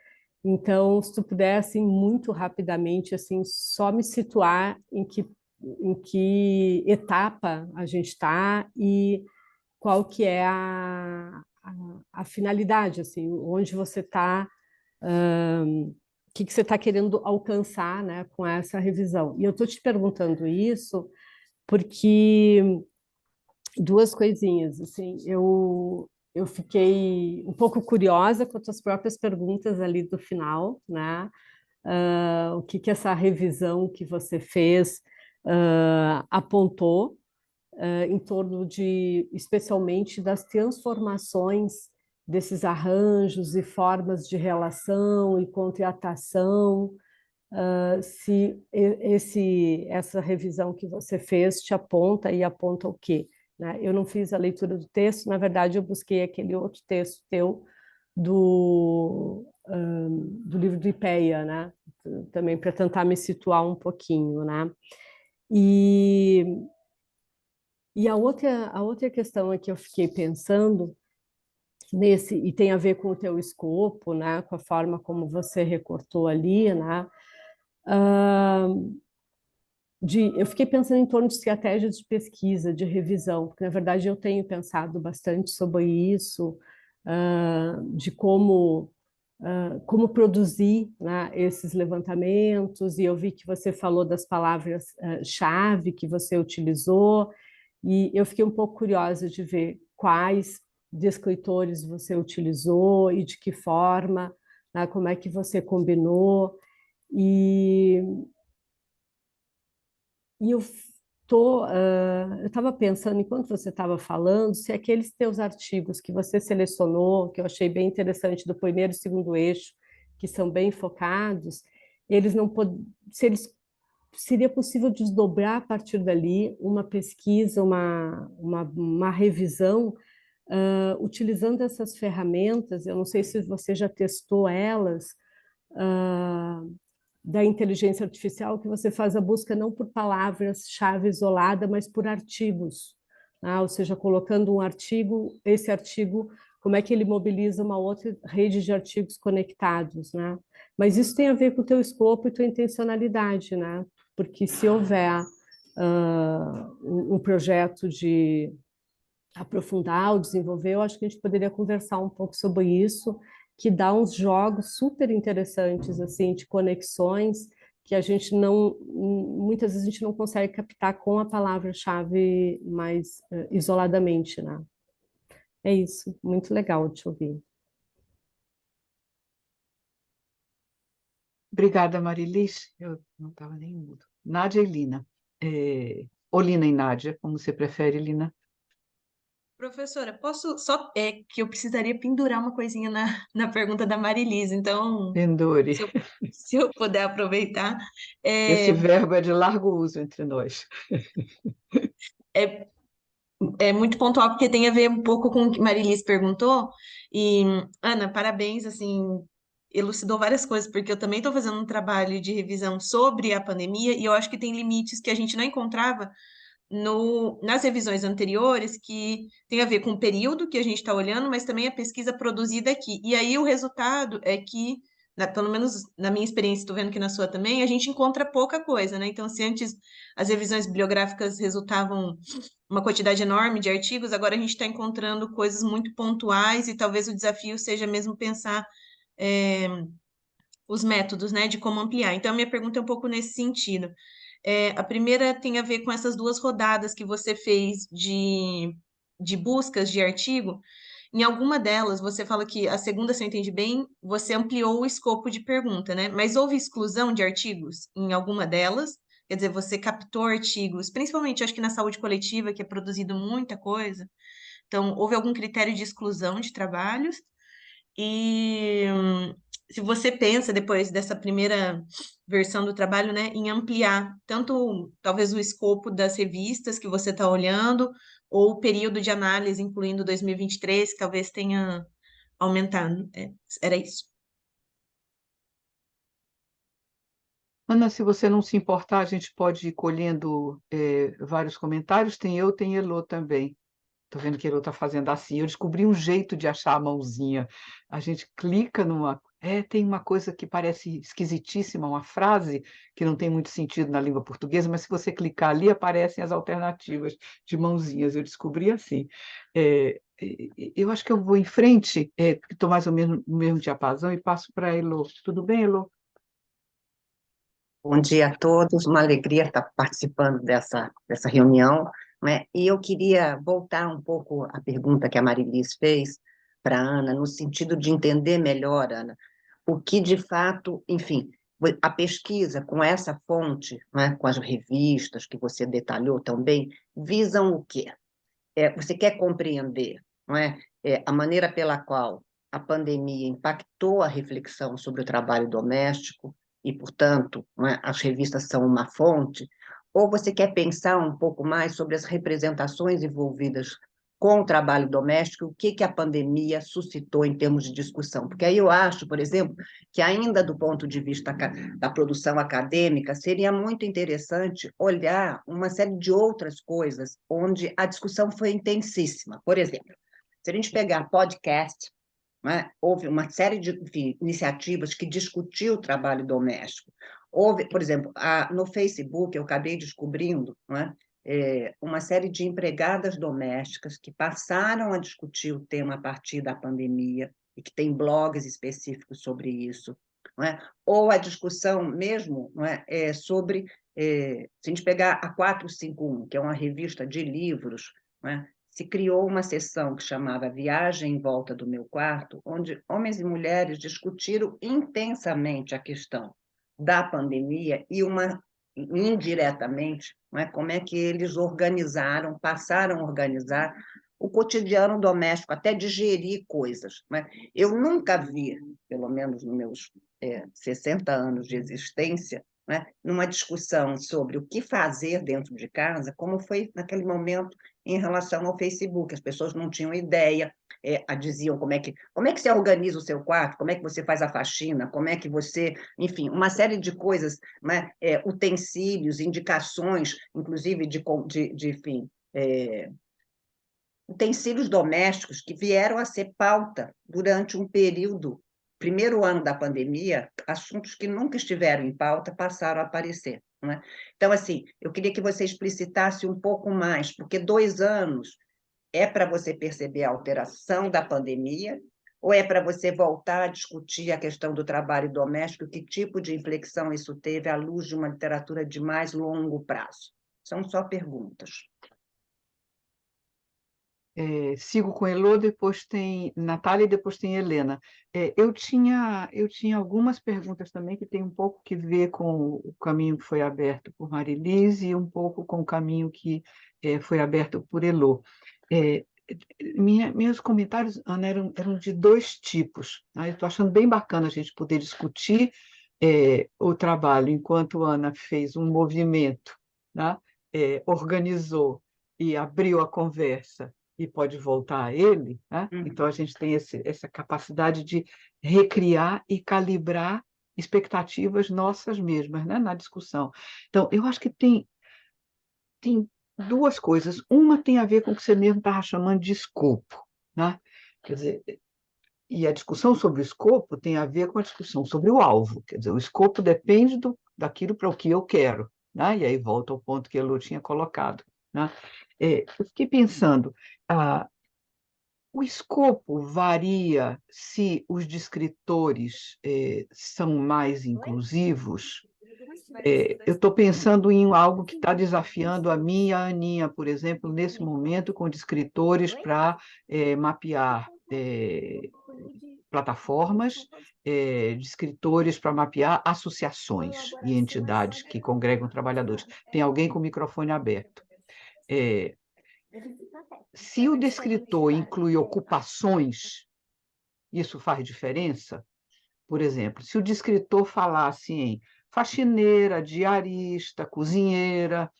Então, se tu puder, assim, muito rapidamente, assim, só me situar em que etapa a gente está e qual que é a finalidade, assim, onde você está, o que que você está querendo alcançar, né, com essa revisão. E eu estou te perguntando isso porque duas coisinhas, assim, eu fiquei um pouco curiosa com as tuas próprias perguntas ali do final, né? O que que essa revisão que você fez apontou em torno especialmente das transformações desses arranjos e formas de relação e contratação, se essa revisão que você fez te aponta e aponta o quê? Né? Eu não fiz a leitura do texto, na verdade eu busquei aquele outro texto teu do livro do IPEA, né? Também para tentar me situar um pouquinho, né? E a outra questão é que eu fiquei pensando e tem a ver com o teu escopo, né? Com a forma como você recortou ali, né? eu fiquei pensando em torno de estratégias de pesquisa, de revisão, porque, na verdade, eu tenho pensado bastante sobre isso, de como produzir, né, esses levantamentos, e eu vi que você falou das palavras-chave que você utilizou, e eu fiquei um pouco curiosa de ver quais descritores você utilizou e de que forma, né, como é que você combinou. E, eu estava pensando, enquanto você estava falando, se aqueles teus artigos que você selecionou, que eu achei bem interessante, do primeiro e segundo eixo, que são bem focados, eles não se eles seria possível desdobrar a partir dali uma pesquisa, uma revisão, utilizando essas ferramentas. Eu não sei se você já testou elas, ah, da inteligência artificial, que você faz a busca não por palavras-chave isolada, mas por artigos, né? Ou seja, colocando um artigo, esse artigo, como é que ele mobiliza uma outra rede de artigos conectados, né? Mas isso tem a ver com o teu escopo e tua intencionalidade, né? Porque se houver um projeto de aprofundar ou desenvolver, eu acho que a gente poderia conversar um pouco sobre isso, que dá uns jogos super interessantes, assim, de conexões que a gente não, muitas vezes a gente não consegue captar com a palavra-chave mais isoladamente, né? É isso, muito legal te ouvir. Obrigada, Marilis. Eu não estava nem mudo. Nádia e Lina. Ou Lina e Nádia, como você prefere, Lina. Professora, posso só que eu precisaria pendurar uma coisinha na pergunta da Marilisa, então, Pendure. se eu puder aproveitar, Esse é, verbo é de largo uso entre nós. é, é muito pontual porque tem a ver um pouco com o que Marilis perguntou. E, Ana, parabéns, assim, elucidou várias coisas, porque eu também estou fazendo um trabalho de revisão sobre a pandemia e eu acho que tem limites que a gente não encontrava nas revisões anteriores, que tem a ver com o período que a gente está olhando, mas também a pesquisa produzida aqui. E aí o resultado é que, pelo menos na minha experiência, estou vendo que na sua também, a gente encontra pouca coisa, né? Então, se antes as revisões bibliográficas resultavam uma quantidade enorme de artigos, agora a gente está encontrando coisas muito pontuais e talvez o desafio seja mesmo pensar os métodos, né, de como ampliar. Então, a minha pergunta é um pouco nesse sentido. A primeira tem a ver com essas duas rodadas que você fez de buscas de artigo. Em alguma delas, você fala que a segunda, se eu entendi bem, você ampliou o escopo de pergunta, né? Mas houve exclusão de artigos em alguma delas? Quer dizer, você captou artigos, principalmente, acho que na saúde coletiva, que é produzido muita coisa. Então, houve algum critério de exclusão de trabalhos? E se você pensa, depois dessa primeira versão do trabalho, né, em ampliar tanto, talvez, o escopo das revistas que você está olhando, ou o período de análise, incluindo 2023, que talvez tenha aumentado. Era isso. Ana, se você não se importar, a gente pode ir colhendo vários comentários. Tem Elô também. Estou vendo que ele está fazendo assim. Eu descobri um jeito de achar a mãozinha. A gente clica numa. Tem uma coisa que parece esquisitíssima, uma frase que não tem muito sentido na língua portuguesa, mas se você clicar ali, aparecem as alternativas de mãozinhas. Eu descobri assim. Eu acho que eu vou em frente, porque estou mais ou menos no mesmo diapasão, e passo para a Elô. Tudo bem, Elô? Bom dia a todos, uma alegria estar participando dessa reunião, né? E eu queria voltar um pouco à pergunta que a Marilis fez para a Ana, no sentido de entender melhor, Ana, o que de fato, enfim, a pesquisa com essa fonte, né, com as revistas que você detalhou também, visam o quê? Você quer compreender, não é? A maneira pela qual a pandemia impactou a reflexão sobre o trabalho doméstico e, portanto, não é, as revistas são uma fonte, ou você quer pensar um pouco mais sobre as representações envolvidas com o trabalho doméstico, o que a pandemia suscitou em termos de discussão? Porque aí eu acho, por exemplo, que ainda do ponto de vista da produção acadêmica, seria muito interessante olhar uma série de outras coisas onde a discussão foi intensíssima. Por exemplo, se a gente pegar podcast, né, houve uma série de, enfim, iniciativas que discutiam o trabalho doméstico. Houve, por exemplo, no Facebook, eu acabei descobrindo, não é, uma série de empregadas domésticas que passaram a discutir o tema a partir da pandemia e que tem blogs específicos sobre isso, não é? Ou a discussão mesmo, não é, sobre, se a gente pegar a 451, que é uma revista de livros, não é, se criou uma sessão que chamava Viagem em Volta do Meu Quarto, onde homens e mulheres discutiram intensamente a questão da pandemia e indiretamente, não é, como é que eles passaram a organizar o cotidiano doméstico, até digerir coisas. Não é? Eu nunca vi, pelo menos nos meus 60 anos de existência, né, numa discussão sobre o que fazer dentro de casa, como foi naquele momento em relação ao Facebook. As pessoas não tinham ideia, diziam como é que você organiza o seu quarto, como é que você faz a faxina, como é que você... Enfim, uma série de coisas, né, utensílios, indicações, inclusive enfim, utensílios domésticos que vieram a ser pauta durante um período, primeiro ano da pandemia, assuntos que nunca estiveram em pauta passaram a aparecer. Não é? Então, assim, eu queria que você explicitasse um pouco mais, porque 2 anos é para você perceber a alteração da pandemia ou é para você voltar a discutir a questão do trabalho doméstico, que tipo de inflexão isso teve à luz de uma literatura de mais longo prazo? São só perguntas. Sigo com Elô, depois tem Natália e depois tem Helena. Eu tinha algumas perguntas também que tem um pouco que ver com o caminho que foi aberto por Marilise e um pouco com o caminho que foi aberto por Elô. Meus comentários, Ana, eram de 2 tipos. Tá? Eu estou achando bem bacana a gente poder discutir o trabalho, enquanto Ana fez um movimento, tá? Organizou e abriu a conversa, e pode voltar a ele, né? Então a gente tem essa capacidade de recriar e calibrar expectativas nossas mesmas, né, na discussão. Então, eu acho que tem 2 coisas. Uma tem a ver com o que você mesmo estava chamando de escopo, né? Quer dizer, e a discussão sobre o escopo tem a ver com a discussão sobre o alvo. Quer dizer, o escopo depende daquilo para o que eu quero, né? E aí volta ao ponto que a Elô tinha colocado, né? Eu fiquei pensando, o escopo varia se os descritores são mais inclusivos. Eu estou pensando em algo que está desafiando a mim e a Aninha, por exemplo, nesse momento, com descritores para mapear plataformas, de escritores para mapear associações e entidades que congregam trabalhadores. Tem alguém com o microfone aberto. Se o descritor inclui ocupações, isso faz diferença? Por exemplo, se o descritor falasse em faxineira, diarista, cozinheira,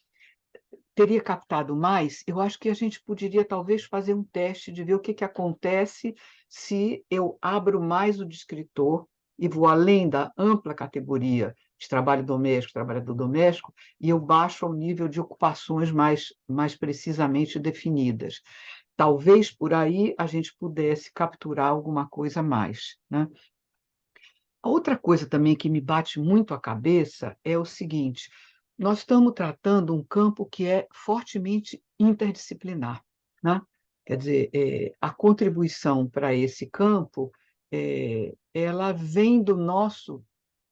teria captado mais? Eu acho que a gente poderia talvez fazer um teste de ver o que acontece se eu abro mais o descritor e vou além da ampla categoria de trabalho doméstico, trabalhador doméstico, e eu baixo ao nível de ocupações mais precisamente definidas. Talvez por aí a gente pudesse capturar alguma coisa a mais, né? A outra coisa também que me bate muito a cabeça é o seguinte: nós estamos tratando um campo que é fortemente interdisciplinar, né? Quer dizer, a contribuição para esse campo, ela vem do nosso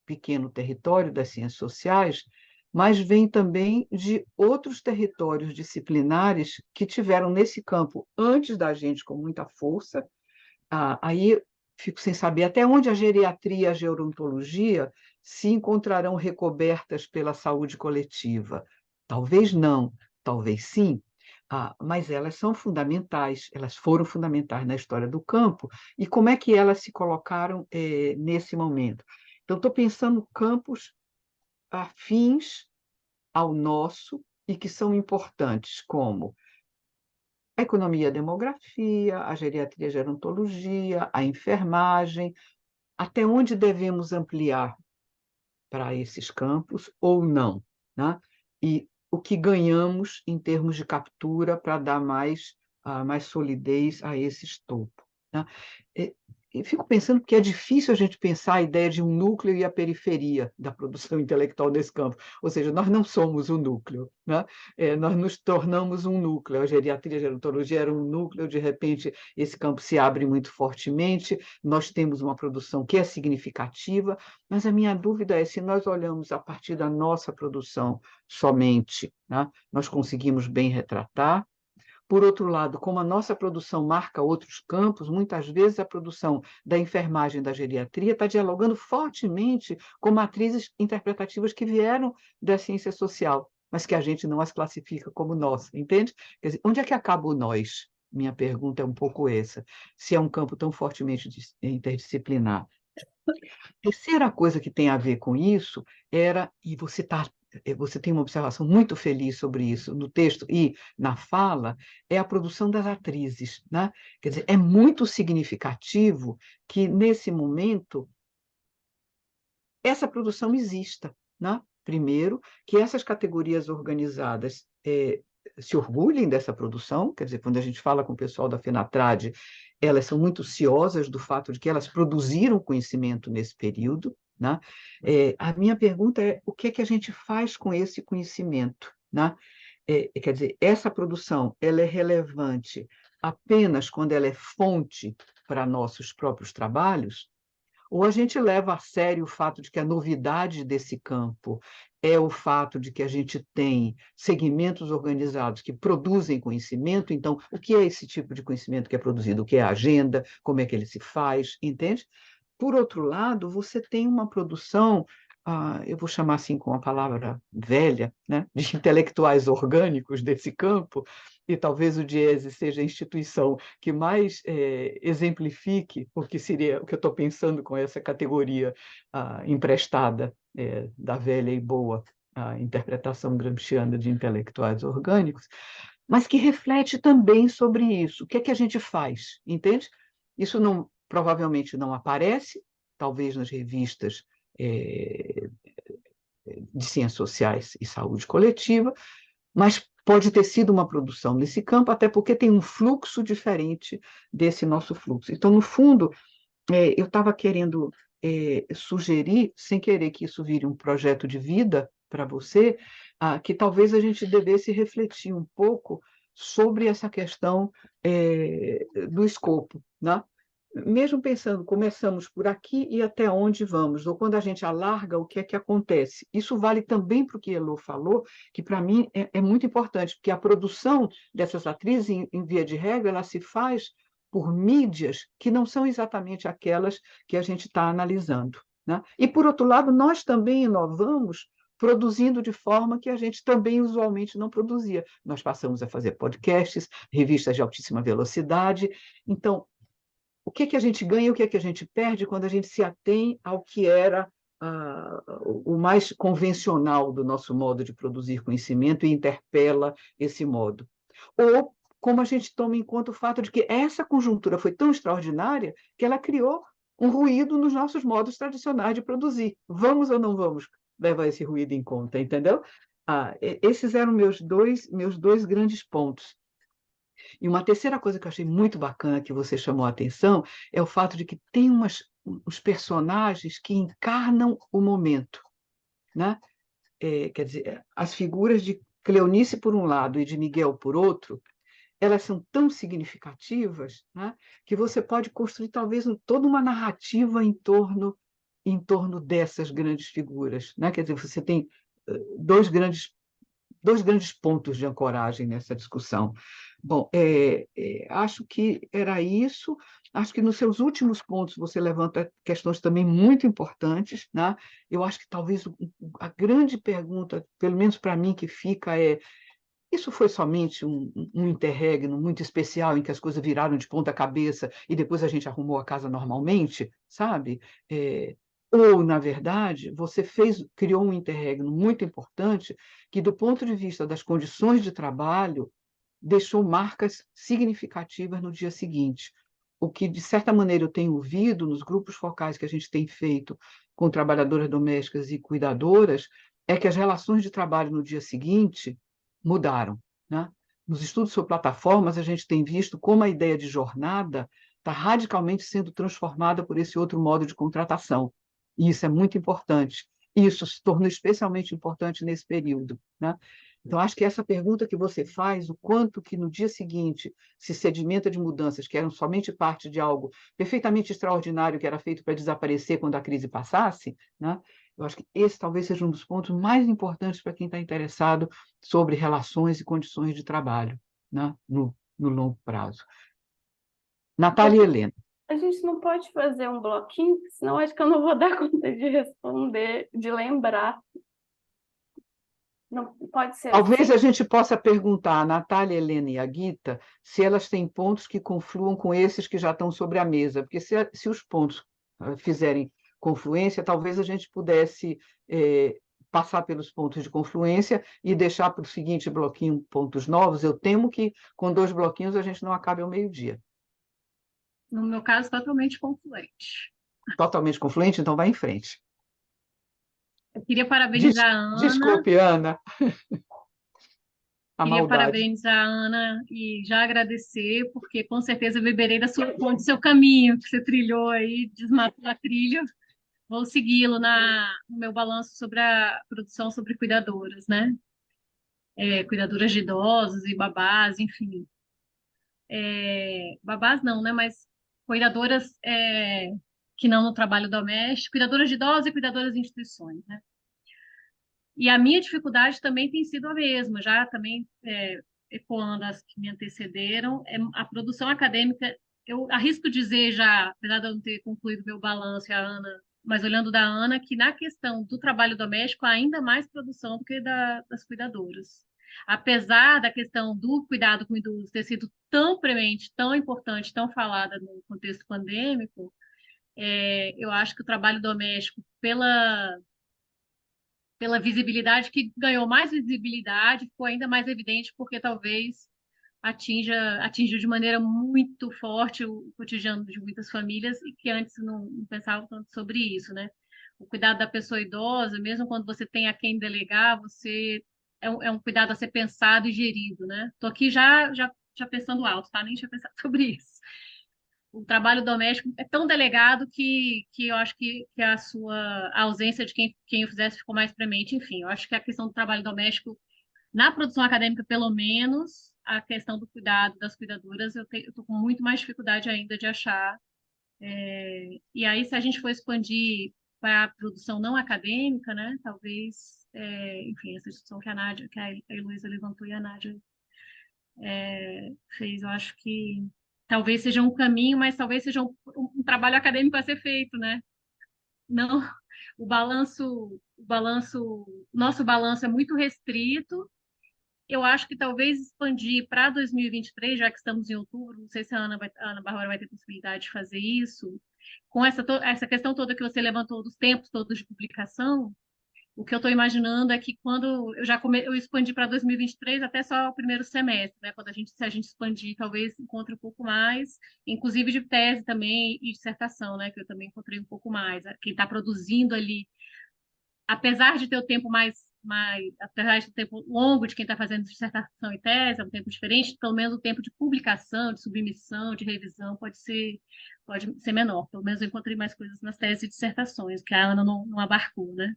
pequeno território das ciências sociais, mas vem também de outros territórios disciplinares que tiveram nesse campo antes da gente com muita força. Aí fico sem saber até onde a geriatria e a gerontologia se encontrarão recobertas pela saúde coletiva. Talvez não, talvez sim, mas elas são fundamentais, elas foram fundamentais na história do campo, e como é que elas se colocaram nesse momento? Então, estou pensando campos afins ao nosso e que são importantes, como a economia e a demografia, a geriatria e a gerontologia, a enfermagem, até onde devemos ampliar para esses campos ou não, né? E o que ganhamos em termos de captura para dar mais solidez a esse escopo, né? e fico pensando que é difícil a gente pensar a ideia de um núcleo e a periferia da produção intelectual nesse campo. Ou seja, nós não somos o núcleo, né? Nós nos tornamos um núcleo. A geriatria, a gerontologia era um núcleo, de repente esse campo se abre muito fortemente, nós temos uma produção que é significativa, mas a minha dúvida é se nós olhamos a partir da nossa produção somente, né? Nós conseguimos bem retratar. Por outro lado, como a nossa produção marca outros campos, muitas vezes a produção da enfermagem da geriatria está dialogando fortemente com matrizes interpretativas que vieram da ciência social, mas que a gente não as classifica como nossa, entende? Quer dizer, onde é que acaba o nós? Minha pergunta é um pouco essa, se é um campo tão fortemente interdisciplinar. Terceira coisa que tem a ver com isso era, e você tem uma observação muito feliz sobre isso no texto e na fala, é a produção das atrizes, né? Quer dizer, é muito significativo que, nesse momento, essa produção exista, né? Primeiro, que essas categorias organizadas se orgulhem dessa produção, quer dizer, quando a gente fala com o pessoal da FENATRAD, elas são muito ciosas do fato de que elas produziram conhecimento nesse período, né? A minha pergunta é, o que é que a gente faz com esse conhecimento, né? Quer dizer, essa produção, ela é relevante apenas quando ela é fonte para nossos próprios trabalhos, ou a gente leva a sério o fato de que a novidade desse campo é o fato de que a gente tem segmentos organizados que produzem conhecimento, então, o que é esse tipo de conhecimento que é produzido? O que é a agenda? Como é que ele se faz? Entende? Por outro lado, você tem uma produção, eu vou chamar assim com uma palavra velha, né, de intelectuais orgânicos desse campo, e talvez o Diese seja a instituição que mais exemplifique o que seria o que eu estou pensando com essa categoria emprestada da velha e boa interpretação gramsciana de intelectuais orgânicos, mas que reflete também sobre isso. O que é que a gente faz, entende? Isso não, provavelmente não aparece, talvez nas revistas de ciências sociais e saúde coletiva, mas pode ter sido uma produção nesse campo, até porque tem um fluxo diferente desse nosso fluxo. Então, no fundo, eu estava querendo sugerir, sem querer que isso vire um projeto de vida para você, que talvez a gente devesse refletir um pouco sobre essa questão do escopo, né? Mesmo pensando, começamos por aqui e até onde vamos, ou quando a gente alarga, o que é que acontece? Isso vale também para o que Elô falou, que para mim é muito importante, porque a produção dessas atrizes, em via de regra, ela se faz por mídias que não são exatamente aquelas que a gente está analisando, né? E, por outro lado, nós também inovamos produzindo de forma que a gente também usualmente não produzia. Nós passamos a fazer podcasts, revistas de altíssima velocidade. Então, o que é que a gente ganha e o que é que a gente perde quando a gente se atém ao que era o mais convencional do nosso modo de produzir conhecimento e interpela esse modo? Ou como a gente toma em conta o fato de que essa conjuntura foi tão extraordinária que ela criou um ruído nos nossos modos tradicionais de produzir. Vamos ou não vamos levar esse ruído em conta, entendeu? Esses eram meus dois grandes pontos. E uma terceira coisa que eu achei muito bacana que você chamou a atenção é o fato de que tem uns personagens que encarnam o momento, né? Quer dizer, as figuras de Cleonice por um lado e de Miguel por outro, elas são tão significativas, né, que você pode construir talvez toda uma narrativa em torno dessas grandes figuras, né? Quer dizer, você tem dois grandes pontos de ancoragem nessa discussão. Bom, acho que era isso. Acho que nos seus últimos pontos você levanta questões também muito importantes, né? Eu acho que talvez a grande pergunta, pelo menos para mim, que fica é: isso foi somente um interregno muito especial em que as coisas viraram de ponta cabeça e depois a gente arrumou a casa normalmente, sabe? Ou, na verdade, você criou um interregno muito importante que, do ponto de vista das condições de trabalho, deixou marcas significativas no dia seguinte. O que, de certa maneira, eu tenho ouvido nos grupos focais que a gente tem feito com trabalhadoras domésticas e cuidadoras é que as relações de trabalho no dia seguinte mudaram, né? Nos estudos sobre plataformas, a gente tem visto como a ideia de jornada está radicalmente sendo transformada por esse outro modo de contratação. E isso é muito importante. Isso se tornou especialmente importante nesse período, né? Então, acho que essa pergunta que você faz, o quanto que no dia seguinte se sedimenta de mudanças que eram somente parte de algo perfeitamente extraordinário que era feito para desaparecer quando a crise passasse, né? Eu acho que esse talvez seja um dos pontos mais importantes para quem está interessado sobre relações e condições de trabalho, né? No longo prazo. Natália e Helena. A gente não pode fazer um bloquinho, senão acho que eu não vou dar conta de responder, de lembrar. Não pode ser Talvez assim? a gente possa perguntar à Natália, Helena e à Guita se elas têm pontos que confluam com esses que já estão sobre a mesa, porque se os pontos fizerem confluência, talvez a gente pudesse passar pelos pontos de confluência e deixar para o seguinte bloquinho pontos novos. Eu temo que com 2 bloquinhos a gente não acabe ao meio-dia. No meu caso, totalmente confluente. Totalmente confluente, então vai em frente. Eu queria parabenizar a Ana. Desculpe, Ana. A Queria maldade. parabenizar a Ana e já agradecer, porque com certeza eu beberei do seu caminho que você trilhou aí, desmatou a trilha. Vou segui-lo no meu balanço sobre a produção sobre cuidadoras, né? Cuidadoras de idosos e babás, enfim. Babás não, né? Mas cuidadoras que não no trabalho doméstico, cuidadoras de idosos e cuidadoras de instituições, né? E a minha dificuldade também tem sido a mesma, já também ecoando as que me antecederam, a produção acadêmica, eu arrisco dizer já, apesar de eu não ter concluído meu balanço, e a Ana, mas olhando da Ana, que na questão do trabalho doméstico há ainda mais produção do que das cuidadoras. Apesar da questão do cuidado com idosos ter sido tão premente, tão importante, tão falada no contexto pandêmico, eu acho que o trabalho doméstico, pela visibilidade, que ganhou mais visibilidade, ficou ainda mais evidente, porque talvez atinja de maneira muito forte o cotidiano de muitas famílias e que antes não pensavam tanto sobre isso, né? O cuidado da pessoa idosa, mesmo quando você tem a quem delegar, é um cuidado a ser pensado e gerido, né? Estou aqui já pensando alto, tá? Nem tinha pensado sobre isso. O trabalho doméstico é tão delegado que eu acho que a ausência de quem o fizesse ficou mais premente. Enfim, eu acho que a questão do trabalho doméstico, na produção acadêmica, pelo menos, a questão do cuidado das cuidadoras, eu estou com muito mais dificuldade ainda de achar. E aí, se a gente for expandir para a produção não acadêmica, né, talvez, enfim, essa discussão que a Heloísa levantou e a Nádia fez, eu acho que talvez seja um caminho, mas talvez seja um trabalho acadêmico a ser feito, né? Não, nosso balanço é muito restrito. Eu acho que talvez expandir para 2023, já que estamos em outubro, não sei se a Ana Bárbara vai ter possibilidade de fazer isso, com essa questão toda que você levantou dos tempos todos de publicação. O que eu estou imaginando é que quando eu expandi para 2023 até só o primeiro semestre, né? Se a gente expandir, talvez encontre um pouco mais, inclusive de tese também e dissertação, né? Que eu também encontrei um pouco mais. Quem está produzindo ali, apesar de ter o tempo apesar de ter o tempo longo de quem está fazendo dissertação e tese, é um tempo diferente, pelo menos o tempo de publicação, de submissão, de revisão pode ser menor. Pelo menos eu encontrei mais coisas nas teses e dissertações, que a Ana não abarcou, né?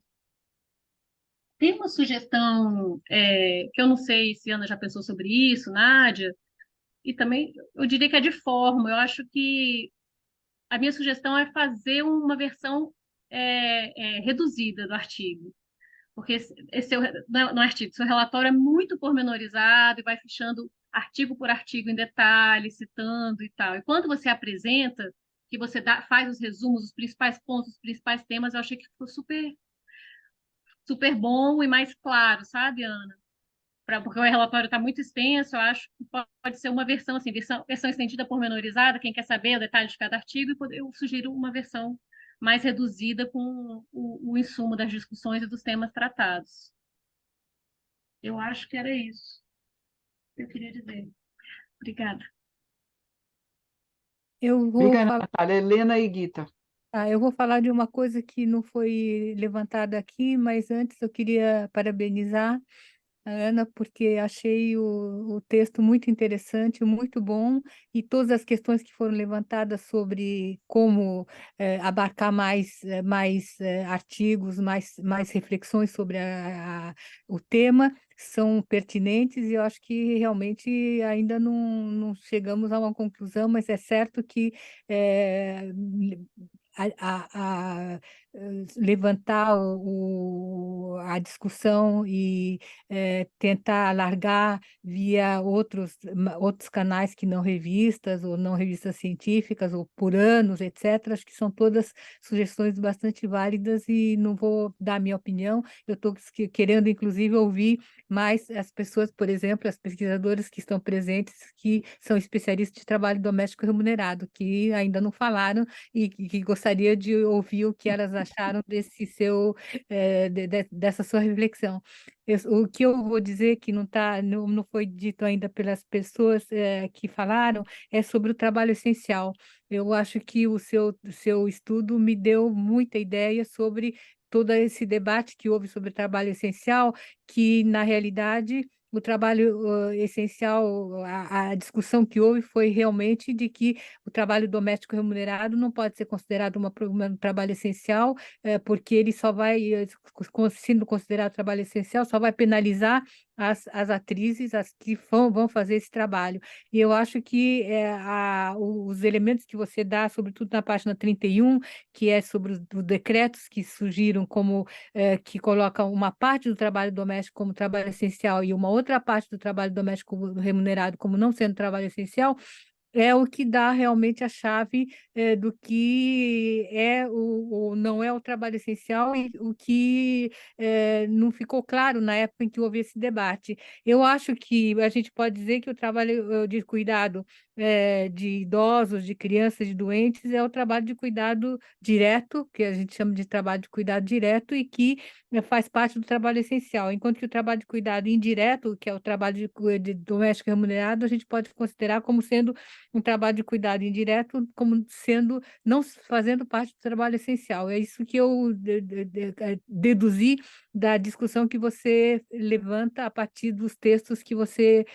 Tem uma sugestão que eu não sei se a Ana já pensou sobre isso, Nádia, e também eu diria que é de forma. Eu acho que a minha sugestão é fazer uma versão reduzida do artigo, porque no artigo, seu relatório é muito pormenorizado e vai fechando artigo por artigo em detalhes, citando e tal. E quando você apresenta, que você faz os resumos, os principais pontos, os principais temas, eu achei que ficou super super bom e mais claro, sabe, Ana? Porque o relatório está muito extenso, eu acho que pode ser uma versão assim, versão estendida pormenorizada, quem quer saber o detalhe de cada artigo, eu sugiro uma versão mais reduzida com o insumo das discussões e dos temas tratados. Eu acho que era isso que eu queria dizer. Obrigada. Eu vou Obrigada, falar. Natália. Helena e Guita. Eu vou falar de uma coisa que não foi levantada aqui, mas antes eu queria parabenizar Ana, porque achei o texto muito interessante, muito bom, e todas as questões que foram levantadas sobre como abarcar mais artigos, mais reflexões sobre o tema, são pertinentes, e eu acho que realmente ainda não chegamos a uma conclusão, mas é certo que levantar a discussão e tentar alargar via outros canais que não revistas, ou não revistas científicas, ou por anos, etc. Acho que são todas sugestões bastante válidas e não vou dar a minha opinião. Eu estou querendo, inclusive, ouvir mais as pessoas, por exemplo, as pesquisadoras que estão presentes, que são especialistas de trabalho doméstico remunerado, que ainda não falaram e que gostaria de ouvir o que elas acharam dessa sua reflexão. O que eu vou dizer que não foi dito ainda pelas pessoas que falaram é sobre o trabalho essencial. Eu acho que o seu estudo me deu muita ideia sobre todo esse debate que houve sobre o trabalho essencial, que, na realidade, o trabalho essencial, a discussão que houve foi realmente de que o trabalho doméstico remunerado não pode ser considerado um trabalho essencial, porque ele só vai, sendo considerado trabalho essencial, só vai penalizar as atrizes, as que vão fazer esse trabalho. E eu acho que os elementos que você dá, sobretudo na página 31, que é sobre os decretos que surgiram que colocam uma parte do trabalho doméstico como trabalho essencial e uma outra parte do trabalho doméstico remunerado como não sendo trabalho essencial, é o que dá realmente a chave do que não é o trabalho essencial, e o que não ficou claro na época em que houve esse debate. Eu acho que a gente pode dizer que o trabalho de cuidado de idosos, de crianças, de doentes, é o trabalho de cuidado direto, que a gente chama de trabalho de cuidado direto, e que faz parte do trabalho essencial, enquanto que o trabalho de cuidado indireto, que é o trabalho de doméstico remunerado, a gente pode considerar como sendo um trabalho de cuidado indireto, como sendo, não fazendo parte do trabalho essencial. É isso que eu deduzi da discussão que você levanta a partir dos textos que você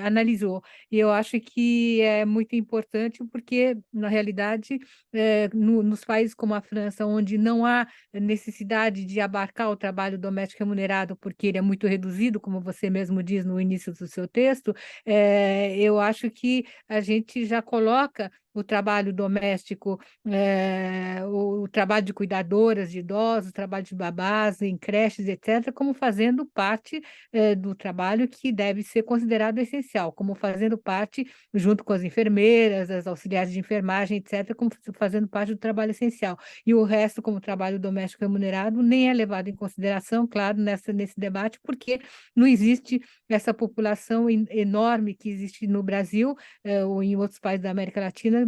analisou. E eu acho que é muito importante, porque, na realidade, nos países como a França, onde não há necessidade de abarcar o trabalho doméstico remunerado, porque ele é muito reduzido, como você mesmo diz no início do seu texto, eu acho que a gente já coloca o trabalho doméstico, o trabalho de cuidadoras de idosos, o trabalho de babás em creches, etc., como fazendo parte do trabalho que deve ser considerado essencial, como fazendo parte, junto com as enfermeiras, as auxiliares de enfermagem, etc., como fazendo parte do trabalho essencial. E o resto, como trabalho doméstico remunerado, nem é levado em consideração, claro, nesse debate, porque não existe essa população enorme que existe no Brasil, ou em outros países da América Latina,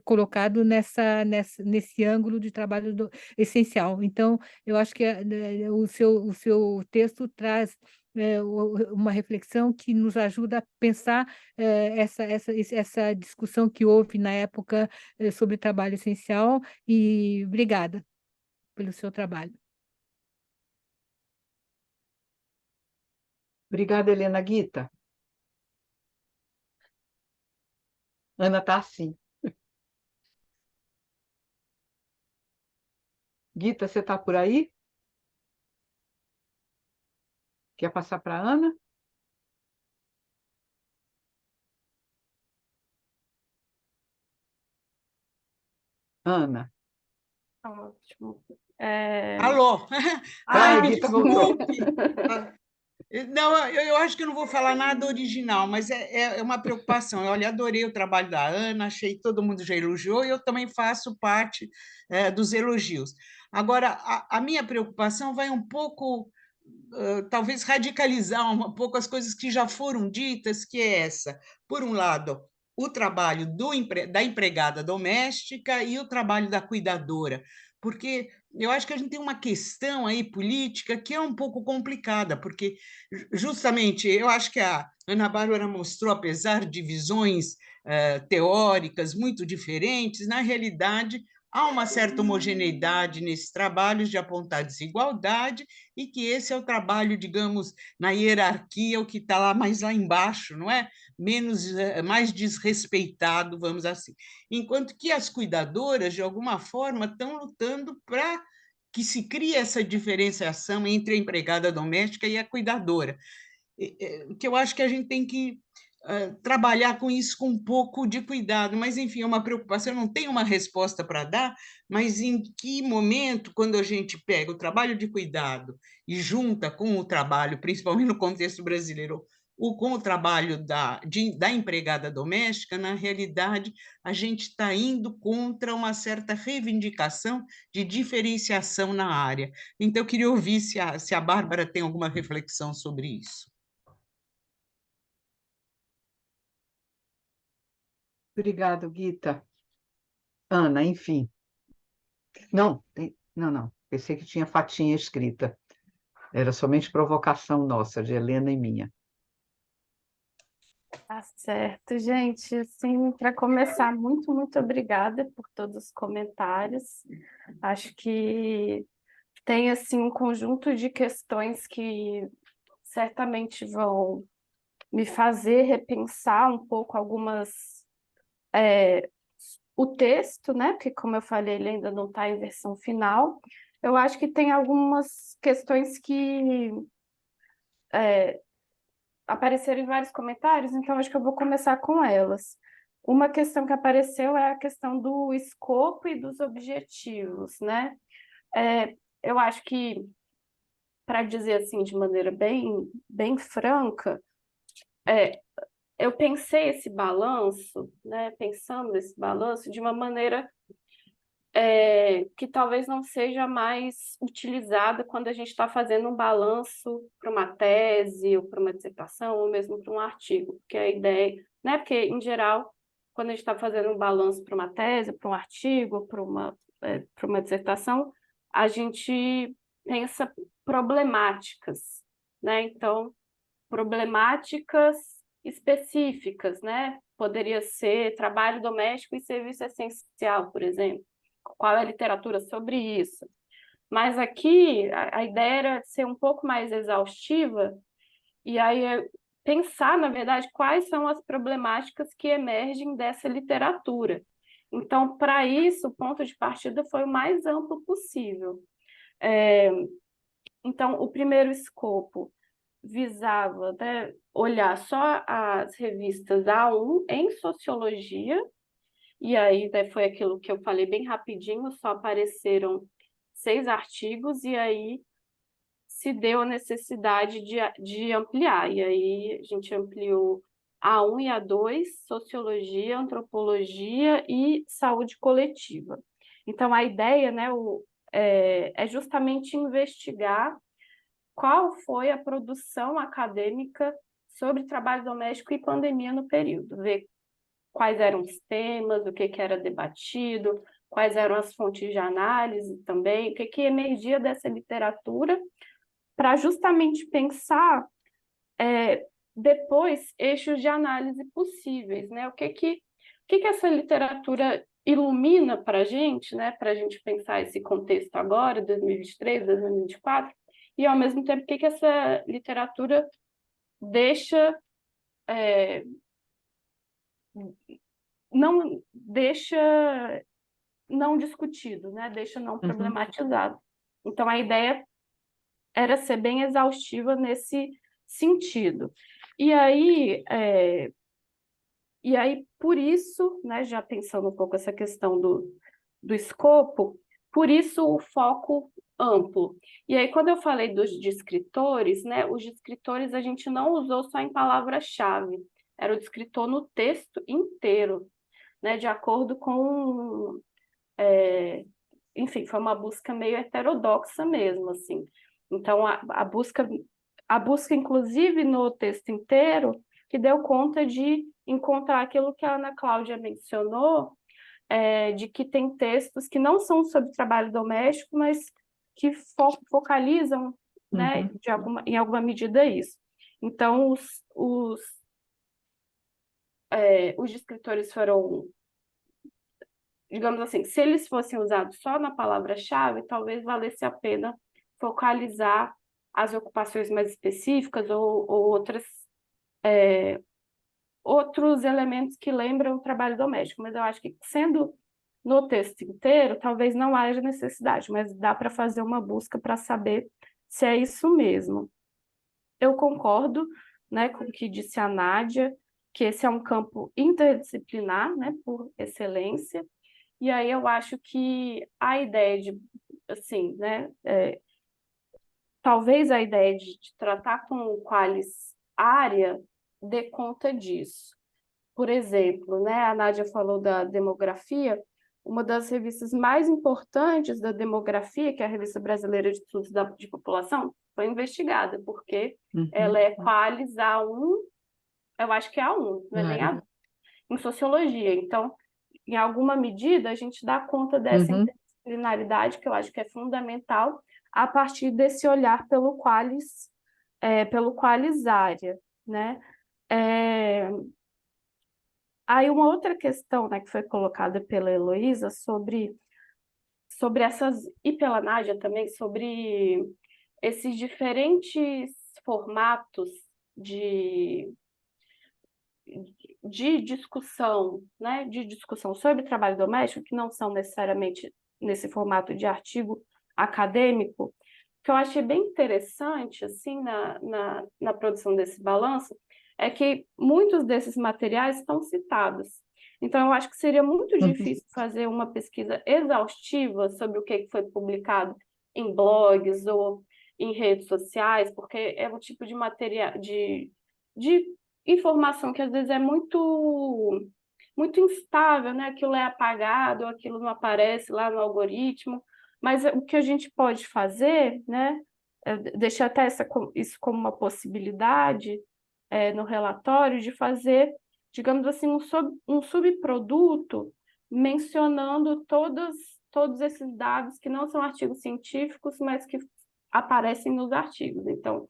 colocado nesse ângulo de trabalho essencial. Então, eu acho que o seu texto traz uma reflexão que nos ajuda a pensar essa discussão que houve na época sobre trabalho essencial, e obrigada pelo seu trabalho. Obrigada, Helena. Guita. Ana está assim. Guita, você está por aí? Quer passar para a Ana? Ana. Ótimo. Alô? Ai, Ai, Guita voltou. desculpe. Não, eu acho que eu não vou falar nada original, mas é uma preocupação. Olha, adorei o trabalho da Ana, achei que todo mundo já elogiou, e eu também faço parte dos elogios. Agora, a minha preocupação vai um pouco, talvez radicalizar um pouco as coisas que já foram ditas, que é essa. Por um lado, o trabalho da empregada doméstica e o trabalho da cuidadora, porque eu acho que a gente tem uma questão aí política que é um pouco complicada, porque justamente eu acho que a Ana Bárbara mostrou, apesar de visões teóricas muito diferentes, na realidade há uma certa homogeneidade nesses trabalhos de apontar desigualdade e que esse é o trabalho, digamos, na hierarquia, o que está mais lá embaixo, não é? Mais desrespeitado, vamos assim. Enquanto que as cuidadoras, de alguma forma, estão lutando para que se crie essa diferenciação entre a empregada doméstica e a cuidadora, que eu acho que a gente tem que trabalhar com isso com um pouco de cuidado, mas enfim, é uma preocupação, eu não tenho uma resposta para dar, mas em que momento, quando a gente pega o trabalho de cuidado e junta com o trabalho, principalmente no contexto brasileiro, com o trabalho da empregada doméstica, na realidade, a gente está indo contra uma certa reivindicação de diferenciação na área. Então, eu queria ouvir se a Bárbara tem alguma reflexão sobre isso. Obrigado, Guita. Ana, enfim. Não, não. Pensei que tinha fatinha escrita. Era somente provocação nossa, de Helena e minha. Tá certo, gente. Assim, para começar, muito obrigada por todos os comentários. Acho que tem assim um conjunto de questões que certamente vão me fazer repensar um pouco o texto, né? Porque, como eu falei, ele ainda não está em versão final. Eu acho que tem algumas questões que apareceram em vários comentários, então acho que eu vou começar com elas. Uma questão que apareceu é a questão do escopo e dos objetivos, né? Eu acho que, para dizer assim de maneira bem franca, eu pensei esse balanço, né? Pensando esse balanço de uma maneira que talvez não seja mais utilizada quando a gente está fazendo um balanço para uma tese, ou para uma dissertação, ou mesmo para um artigo, porque a ideia, né? Porque, em geral, quando a gente está fazendo um balanço para uma tese, para um artigo, para uma dissertação, a gente pensa problemáticas, né? Então, problemáticas específicas, né? Poderia ser trabalho doméstico e serviço essencial, por exemplo. Qual é a literatura sobre isso? Mas aqui a ideia era ser um pouco mais exaustiva e aí pensar, na verdade, quais são as problemáticas que emergem dessa literatura. Então, para isso, o ponto de partida foi o mais amplo possível. Então, o primeiro escopo visava, né, olhar só as revistas A1 em sociologia, e aí foi aquilo que eu falei bem rapidinho, só apareceram 6 artigos, e aí se deu a necessidade de ampliar. E aí a gente ampliou A1 e A2, sociologia, antropologia e saúde coletiva. Então, a ideia, né, é justamente investigar qual foi a produção acadêmica sobre trabalho doméstico e pandemia no período, ver quais eram os temas, o que era debatido, quais eram as fontes de análise também, o que emergia dessa literatura, para justamente pensar depois eixos de análise possíveis, né? O que essa literatura ilumina para a gente, né? Para a gente pensar esse contexto agora, 2023, 2024, e ao mesmo tempo o que essa literatura deixa não deixa não discutido, né? Deixa não problematizado. Então, a ideia era ser bem exaustiva nesse sentido. E aí, por isso, né, já pensando um pouco essa questão do escopo, por isso o foco amplo. E aí, quando eu falei dos descritores, né, os descritores a gente não usou só em palavra-chave, era o descritor no texto inteiro, né, de acordo com... enfim, foi uma busca meio heterodoxa mesmo, assim. Então, a busca, inclusive, no texto inteiro, que deu conta de encontrar aquilo que a Ana Cláudia mencionou, de que tem textos que não são sobre trabalho doméstico, mas que focalizam, né, em alguma medida isso. Então, os escritores foram digamos assim, se eles fossem usados só na palavra-chave, talvez valesse a pena focalizar as ocupações mais específicas ou outros elementos que lembram o trabalho doméstico. Mas eu acho que, sendo no texto inteiro, talvez não haja necessidade, mas dá para fazer uma busca para saber se é isso mesmo. Eu concordo, né, com o que disse a Nádia, que esse é um campo interdisciplinar, né, por excelência, e aí eu acho que a ideia de, assim, né, talvez a ideia de tratar com o Qualis área dê conta disso. Por exemplo, né, a Nádia falou da demografia, uma das revistas mais importantes da demografia, que é a Revista Brasileira de Estudos de População, foi investigada, porque ela é Qualis A1, eu acho que é A1, não é nem A2, em sociologia. Então, em alguma medida, a gente dá conta dessa interdisciplinaridade, que eu acho que é fundamental, a partir desse olhar pelo Qualis área, né? Aí uma outra questão, né, que foi colocada pela Heloísa sobre essas, e pela Nádia também, sobre esses diferentes formatos de discussão, né, de discussão sobre trabalho doméstico, que não são necessariamente nesse formato de artigo acadêmico, que eu achei bem interessante, assim, na produção desse balanço, é que muitos desses materiais estão citados. Então, eu acho que seria muito difícil fazer uma pesquisa exaustiva sobre o que foi publicado em blogs ou em redes sociais, porque é um tipo de material, de informação que às vezes é muito instável, né? Aquilo é apagado, aquilo não aparece lá no algoritmo, mas o que a gente pode fazer, né? Deixar até isso como uma possibilidade no relatório, de fazer, digamos assim, um subproduto mencionando todos esses dados que não são artigos científicos, mas que aparecem nos artigos. Então,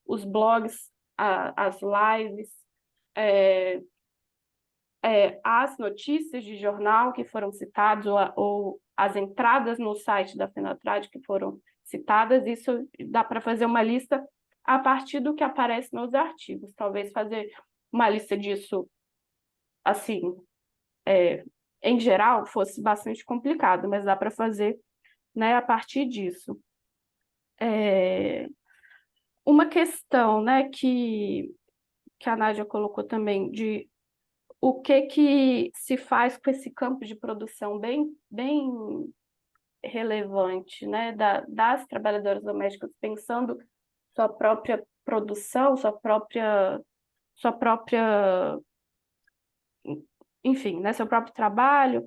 os blogs, as lives, as notícias de jornal que foram citadas, ou as entradas no site da Fenatrad que foram citadas, isso dá para fazer uma lista a partir do que aparece nos artigos. Talvez fazer uma lista disso, assim, em geral, fosse bastante complicado, mas dá para fazer, né, a partir disso. Uma questão, né, que a Nádia colocou também, de o que se faz com esse campo de produção bem relevante, né, das trabalhadoras domésticas, pensando sua própria produção, sua própria, enfim, né, seu próprio trabalho.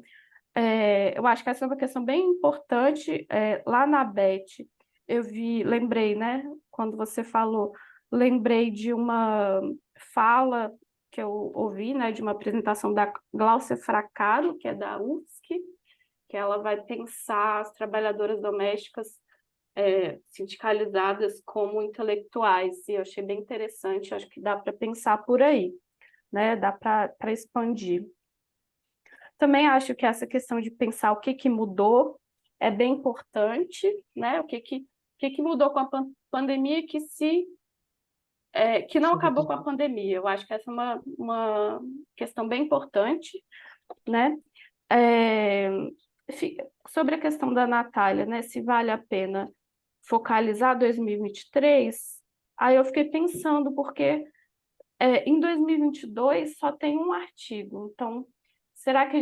Eu acho que essa é uma questão bem importante. Lá na BET, lembrei, né, quando você falou, lembrei de uma fala que eu ouvi, né, de uma apresentação da Gláucia Fracaro, que é da UFSC, que ela vai pensar as trabalhadoras domésticas sindicalizadas como intelectuais, e eu achei bem interessante, acho que dá para pensar por aí, né, dá para expandir. Também acho que essa questão de pensar o que mudou é bem importante, né, o que mudou com a pandemia que não acabou com a pandemia. Eu acho que essa é uma questão bem importante, né? Sobre a questão da Natália, né? Se vale a pena focalizar 2023, aí eu fiquei pensando, porque em 2022 só tem um artigo, então será que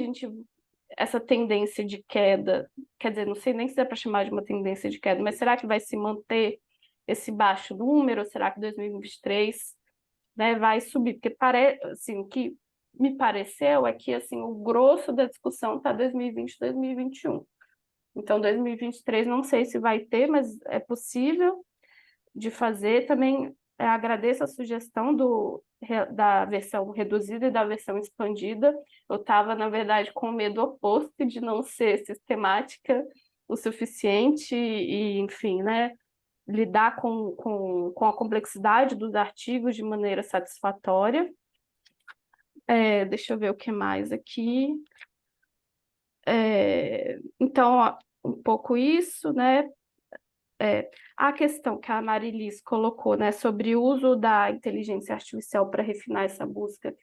essa tendência de queda, quer dizer, não sei nem se dá para chamar de uma tendência de queda, mas será que vai se manter esse baixo número, ou será que 2023, né, vai subir? Porque assim, o que me pareceu é que assim, o grosso da discussão está 2020 e 2021. Então, 2023 não sei se vai ter, mas é possível de fazer. Também agradeço a sugestão da versão reduzida e da versão expandida. Eu estava, na verdade, com medo oposto de não ser sistemática o suficiente e, enfim, né, lidar com a complexidade dos artigos de maneira satisfatória. Deixa eu ver o que mais aqui. Então, ó, um pouco isso, né? A questão que a Marilis colocou, né, sobre o uso da inteligência artificial para refinar essa busca,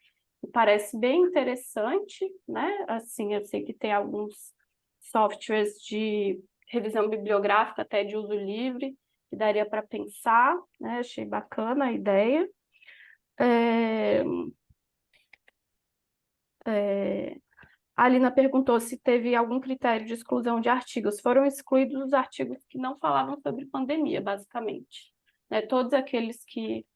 me parece bem interessante, né? Assim, eu sei que tem alguns softwares de revisão bibliográfica, até de uso livre, que daria para pensar, né? Achei bacana a ideia. A Alina perguntou se teve algum critério de exclusão de artigos. Foram excluídos os artigos que não falavam sobre pandemia, basicamente. Né? Todos aqueles que,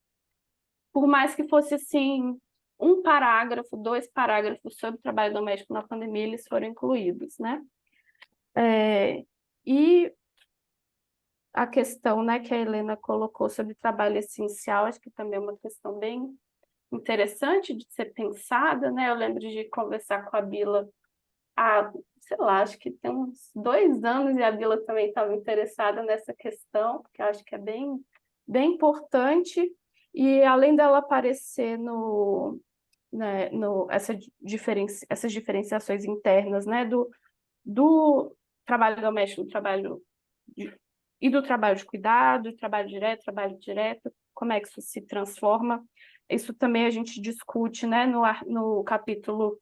por mais que fosse assim, um parágrafo, 2 parágrafos sobre trabalho doméstico na pandemia, eles foram incluídos, né? E a questão, né, que a Helena colocou sobre trabalho essencial, acho que também é uma questão bem interessante de ser pensada, né? Eu lembro de conversar com a Bila sei lá, acho que tem uns 2 anos, e a Bila também estava interessada nessa questão, porque eu acho que é bem, bem importante. E além dela aparecer né, essas diferenciações internas, né, do trabalho doméstico, e do trabalho de cuidado, trabalho direto, como é que isso se transforma. Isso também a gente discute, né, no capítulo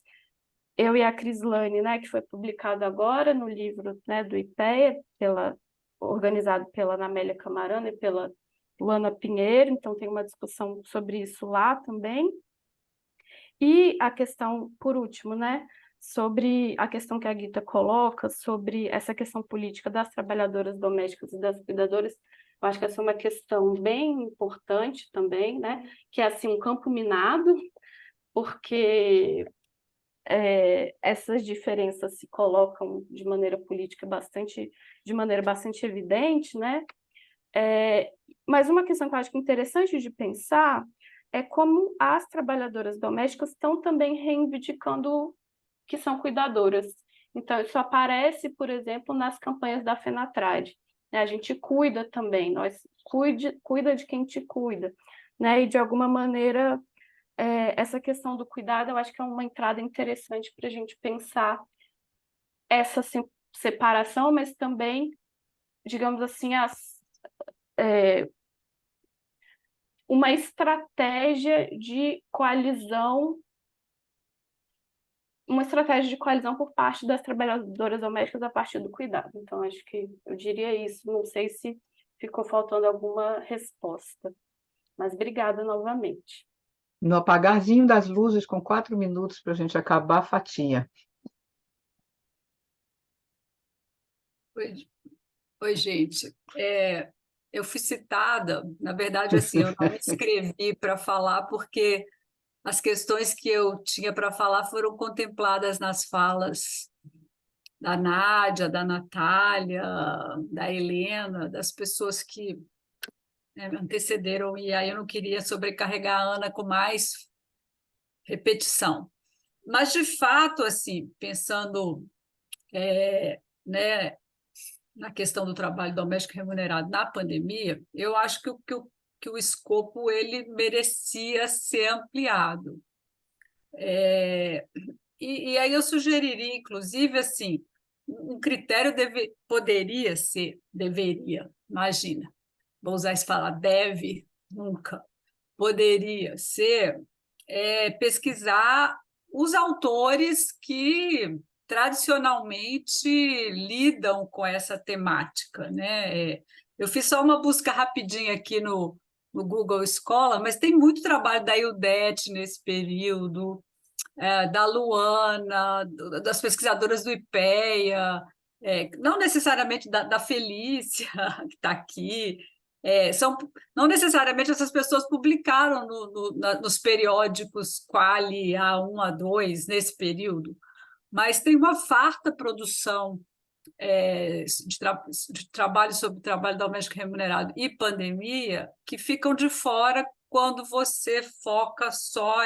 Eu e a Crislane, né, que foi publicado agora no livro, né, do IPEA, organizado pela Amélia Camarano e pela Luana Pinheiro, então tem uma discussão sobre isso lá também. E a questão, por último, né, sobre a questão que a Guita coloca, sobre essa questão política das trabalhadoras domésticas e das cuidadoras, eu acho que essa é uma questão bem importante também, né, que é assim um campo minado, porque essas diferenças se colocam de maneira política de maneira bastante evidente, né? Mas uma questão que eu acho que é interessante de pensar é como as trabalhadoras domésticas estão também reivindicando que são cuidadoras. Então, isso aparece, por exemplo, nas campanhas da Fenatrade, né? A gente cuida também, nós cuida de quem te cuida, né? E, de alguma maneira, essa questão do cuidado, eu acho que é uma entrada interessante para a gente pensar essa separação, mas também, digamos assim, uma estratégia de coalizão, por parte das trabalhadoras domésticas a partir do cuidado. Então, acho que eu diria isso. Não sei se ficou faltando alguma resposta, mas obrigada novamente. No apagarzinho das luzes, com 4 minutos para a gente acabar a fatia. Oi, gente. Eu fui citada, na verdade, assim, eu não me inscrevi para falar porque as questões que eu tinha para falar foram contempladas nas falas da Nádia, da Natália, da Helena, das pessoas que me antecederam, e aí eu não queria sobrecarregar a Ana com mais repetição. Mas, de fato, assim, pensando né, na questão do trabalho doméstico remunerado na pandemia, eu acho que o escopo ele merecia ser ampliado. E aí eu sugeriria, inclusive, assim, um critério deveria, imagina, vou usar essa palavra, deve, nunca, poderia ser pesquisar os autores que tradicionalmente lidam com essa temática, né? Eu fiz só uma busca rapidinha aqui no Google Escola, mas tem muito trabalho da Ildete nesse período, da Luana, das pesquisadoras do IPEA, não necessariamente da Felícia, que está aqui, não necessariamente essas pessoas publicaram nos periódicos Quali A1, A2, nesse período, mas tem uma farta produção de trabalho sobre trabalho doméstico remunerado e pandemia que ficam de fora quando você foca só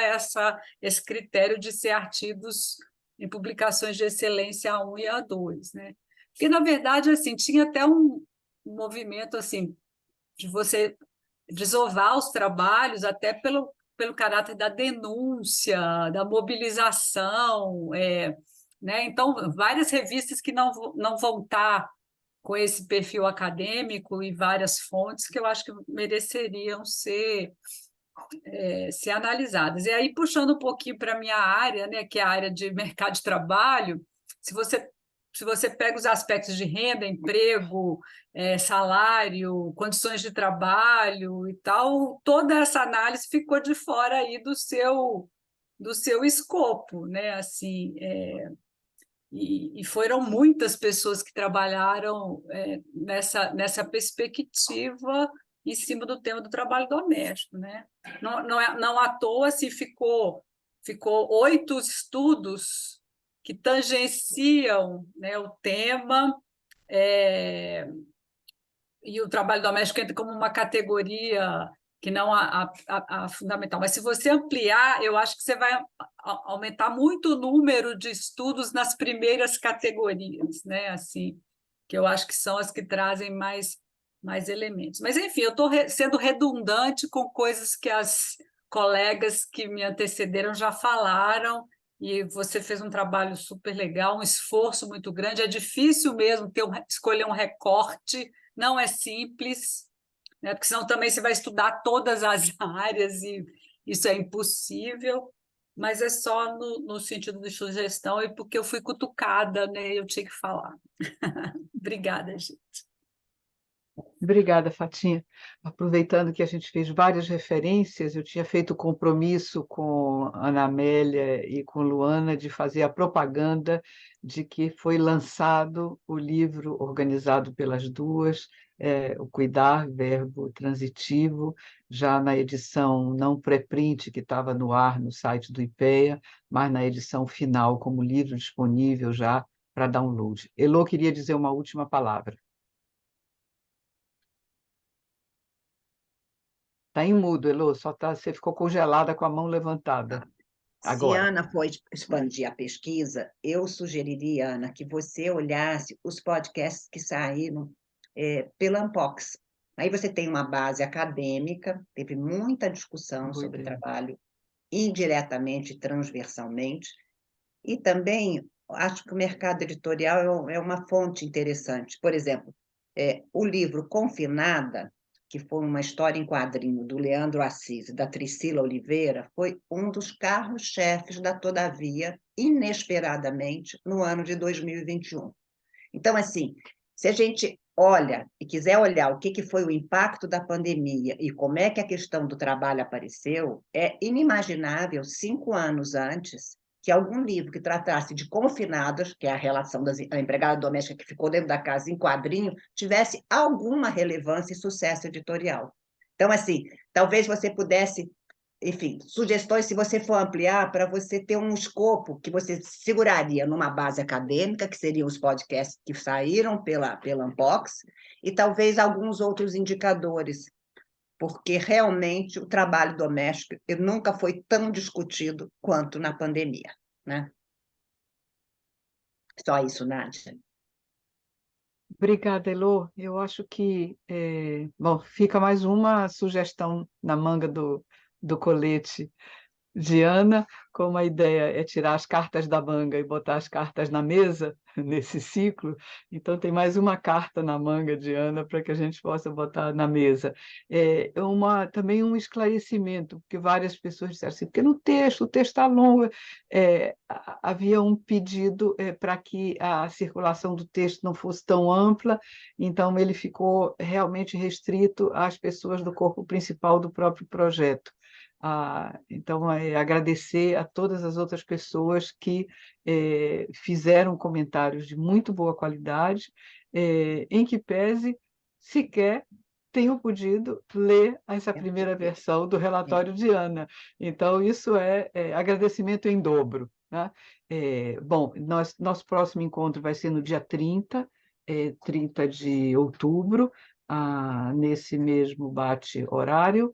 esse critério de ser artigos em publicações de excelência A1 e A2, né? Porque, na verdade, assim, tinha até um movimento assim, de você desovar os trabalhos até pelo caráter da denúncia, da mobilização, né? Então, várias revistas que não vão estar com esse perfil acadêmico e várias fontes que eu acho que mereceriam ser analisadas. E aí, puxando um pouquinho para a minha área, né, que é a área de mercado de trabalho, se você pega os aspectos de renda, emprego, salário, condições de trabalho e tal, toda essa análise ficou de fora aí do seu escopo, né? Assim, e foram muitas pessoas que trabalharam nessa perspectiva em cima do tema do trabalho doméstico, né? Não à toa se ficou 8 estudos que tangenciam, né, o tema, e o trabalho doméstico entra como uma categoria que não a fundamental. Mas se você ampliar, eu acho que você vai aumentar muito o número de estudos nas primeiras categorias, né? Assim, que eu acho que são as que trazem mais elementos. Mas, enfim, eu estou sendo redundante com coisas que as colegas que me antecederam já falaram, e você fez um trabalho super legal, um esforço muito grande. É difícil mesmo escolher um recorte, não é simples, né? Porque senão também você vai estudar todas as áreas e isso é impossível, mas é só no sentido de sugestão e porque eu fui cutucada, né? Eu tinha que falar. Obrigada, gente. Obrigada, Fatinha. Aproveitando que a gente fez várias referências, eu tinha feito compromisso com Ana Amélia e com Luana de fazer a propaganda de que foi lançado o livro organizado pelas duas, o Cuidar, verbo transitivo, já na edição não pré-print, que estava no ar no site do IPEA, mas na edição final, como livro disponível já para download. Elô queria dizer uma última palavra. Está em mudo, Elô, você ficou congelada com a mão levantada. Se Agora. Ana for expandir a pesquisa, eu sugeriria, Ana, que você olhasse os podcasts que saíram pela Ampox. Aí você tem uma base acadêmica, teve muita discussão Boa sobre ideia. trabalho indiretamente, transversalmente, e também acho que o mercado editorial é uma fonte interessante. Por exemplo, o livro Confinada, que foi uma história em quadrinho do Leandro Assis e da Priscila Oliveira, foi um dos carros-chefes da Todavia, inesperadamente, no ano de 2021. Então, assim, se a gente olha e quiser olhar o que foi o impacto da pandemia e como é que a questão do trabalho apareceu, é inimaginável, 5 anos antes, que algum livro que tratasse de confinadas, que é a relação da empregada doméstica que ficou dentro da casa em quadrinho, tivesse alguma relevância e sucesso editorial. Então, assim, talvez você pudesse, enfim, sugestões, se você for ampliar, para você ter um escopo que você seguraria numa base acadêmica, que seriam os podcasts que saíram pela Ampox, e talvez alguns outros indicadores, porque realmente o trabalho doméstico nunca foi tão discutido quanto na pandemia, né? Só isso, Nádia. Obrigada, Elô. Eu acho que, bom, fica mais uma sugestão na manga do colete de Ana, como a ideia é tirar as cartas da manga e botar as cartas na mesa nesse ciclo, então tem mais uma carta na manga de Ana para que a gente possa botar na mesa. Também um esclarecimento, porque várias pessoas disseram assim, porque o texto está longo, havia um pedido para que a circulação do texto não fosse tão ampla, então ele ficou realmente restrito às pessoas do corpo principal do próprio projeto. Então, agradecer a todas as outras pessoas que fizeram comentários de muito boa qualidade, em que pese sequer tenham podido ler essa primeira versão do relatório de Ana. Então, isso é agradecimento em dobro, né? Bom, nosso próximo encontro vai ser no dia 30 de outubro, nesse mesmo bate-horário.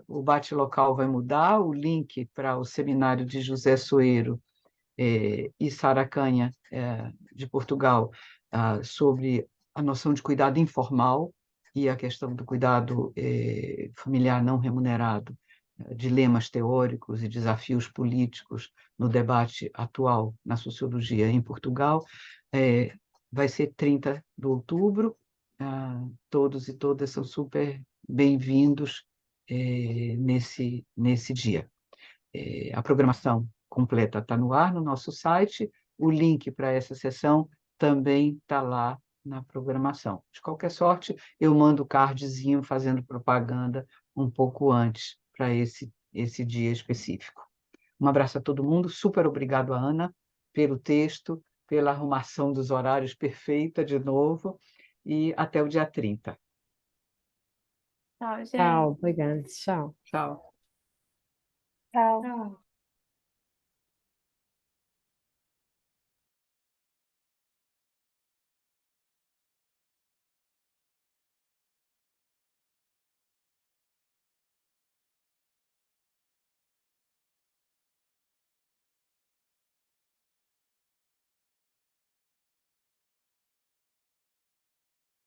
O bate-local vai mudar, o link para o seminário de José Soeiro e Sara Canha, de Portugal, sobre a noção de cuidado informal e a questão do cuidado familiar não remunerado dilemas teóricos e desafios políticos no debate atual na sociologia em Portugal. Vai ser 30 de outubro, todos e todas são super bem-vindos nesse dia. A programação completa está no ar, no nosso site, o link para essa sessão também está lá na programação. De qualquer sorte, eu mando o cardzinho fazendo propaganda um pouco antes para esse dia específico. Um abraço a todo mundo, super obrigado a Ana pelo texto, pela arrumação dos horários perfeita de novo, e até o dia 30. Tchau, gente. Tchau, obrigada. Tchau. Tchau. Tchau.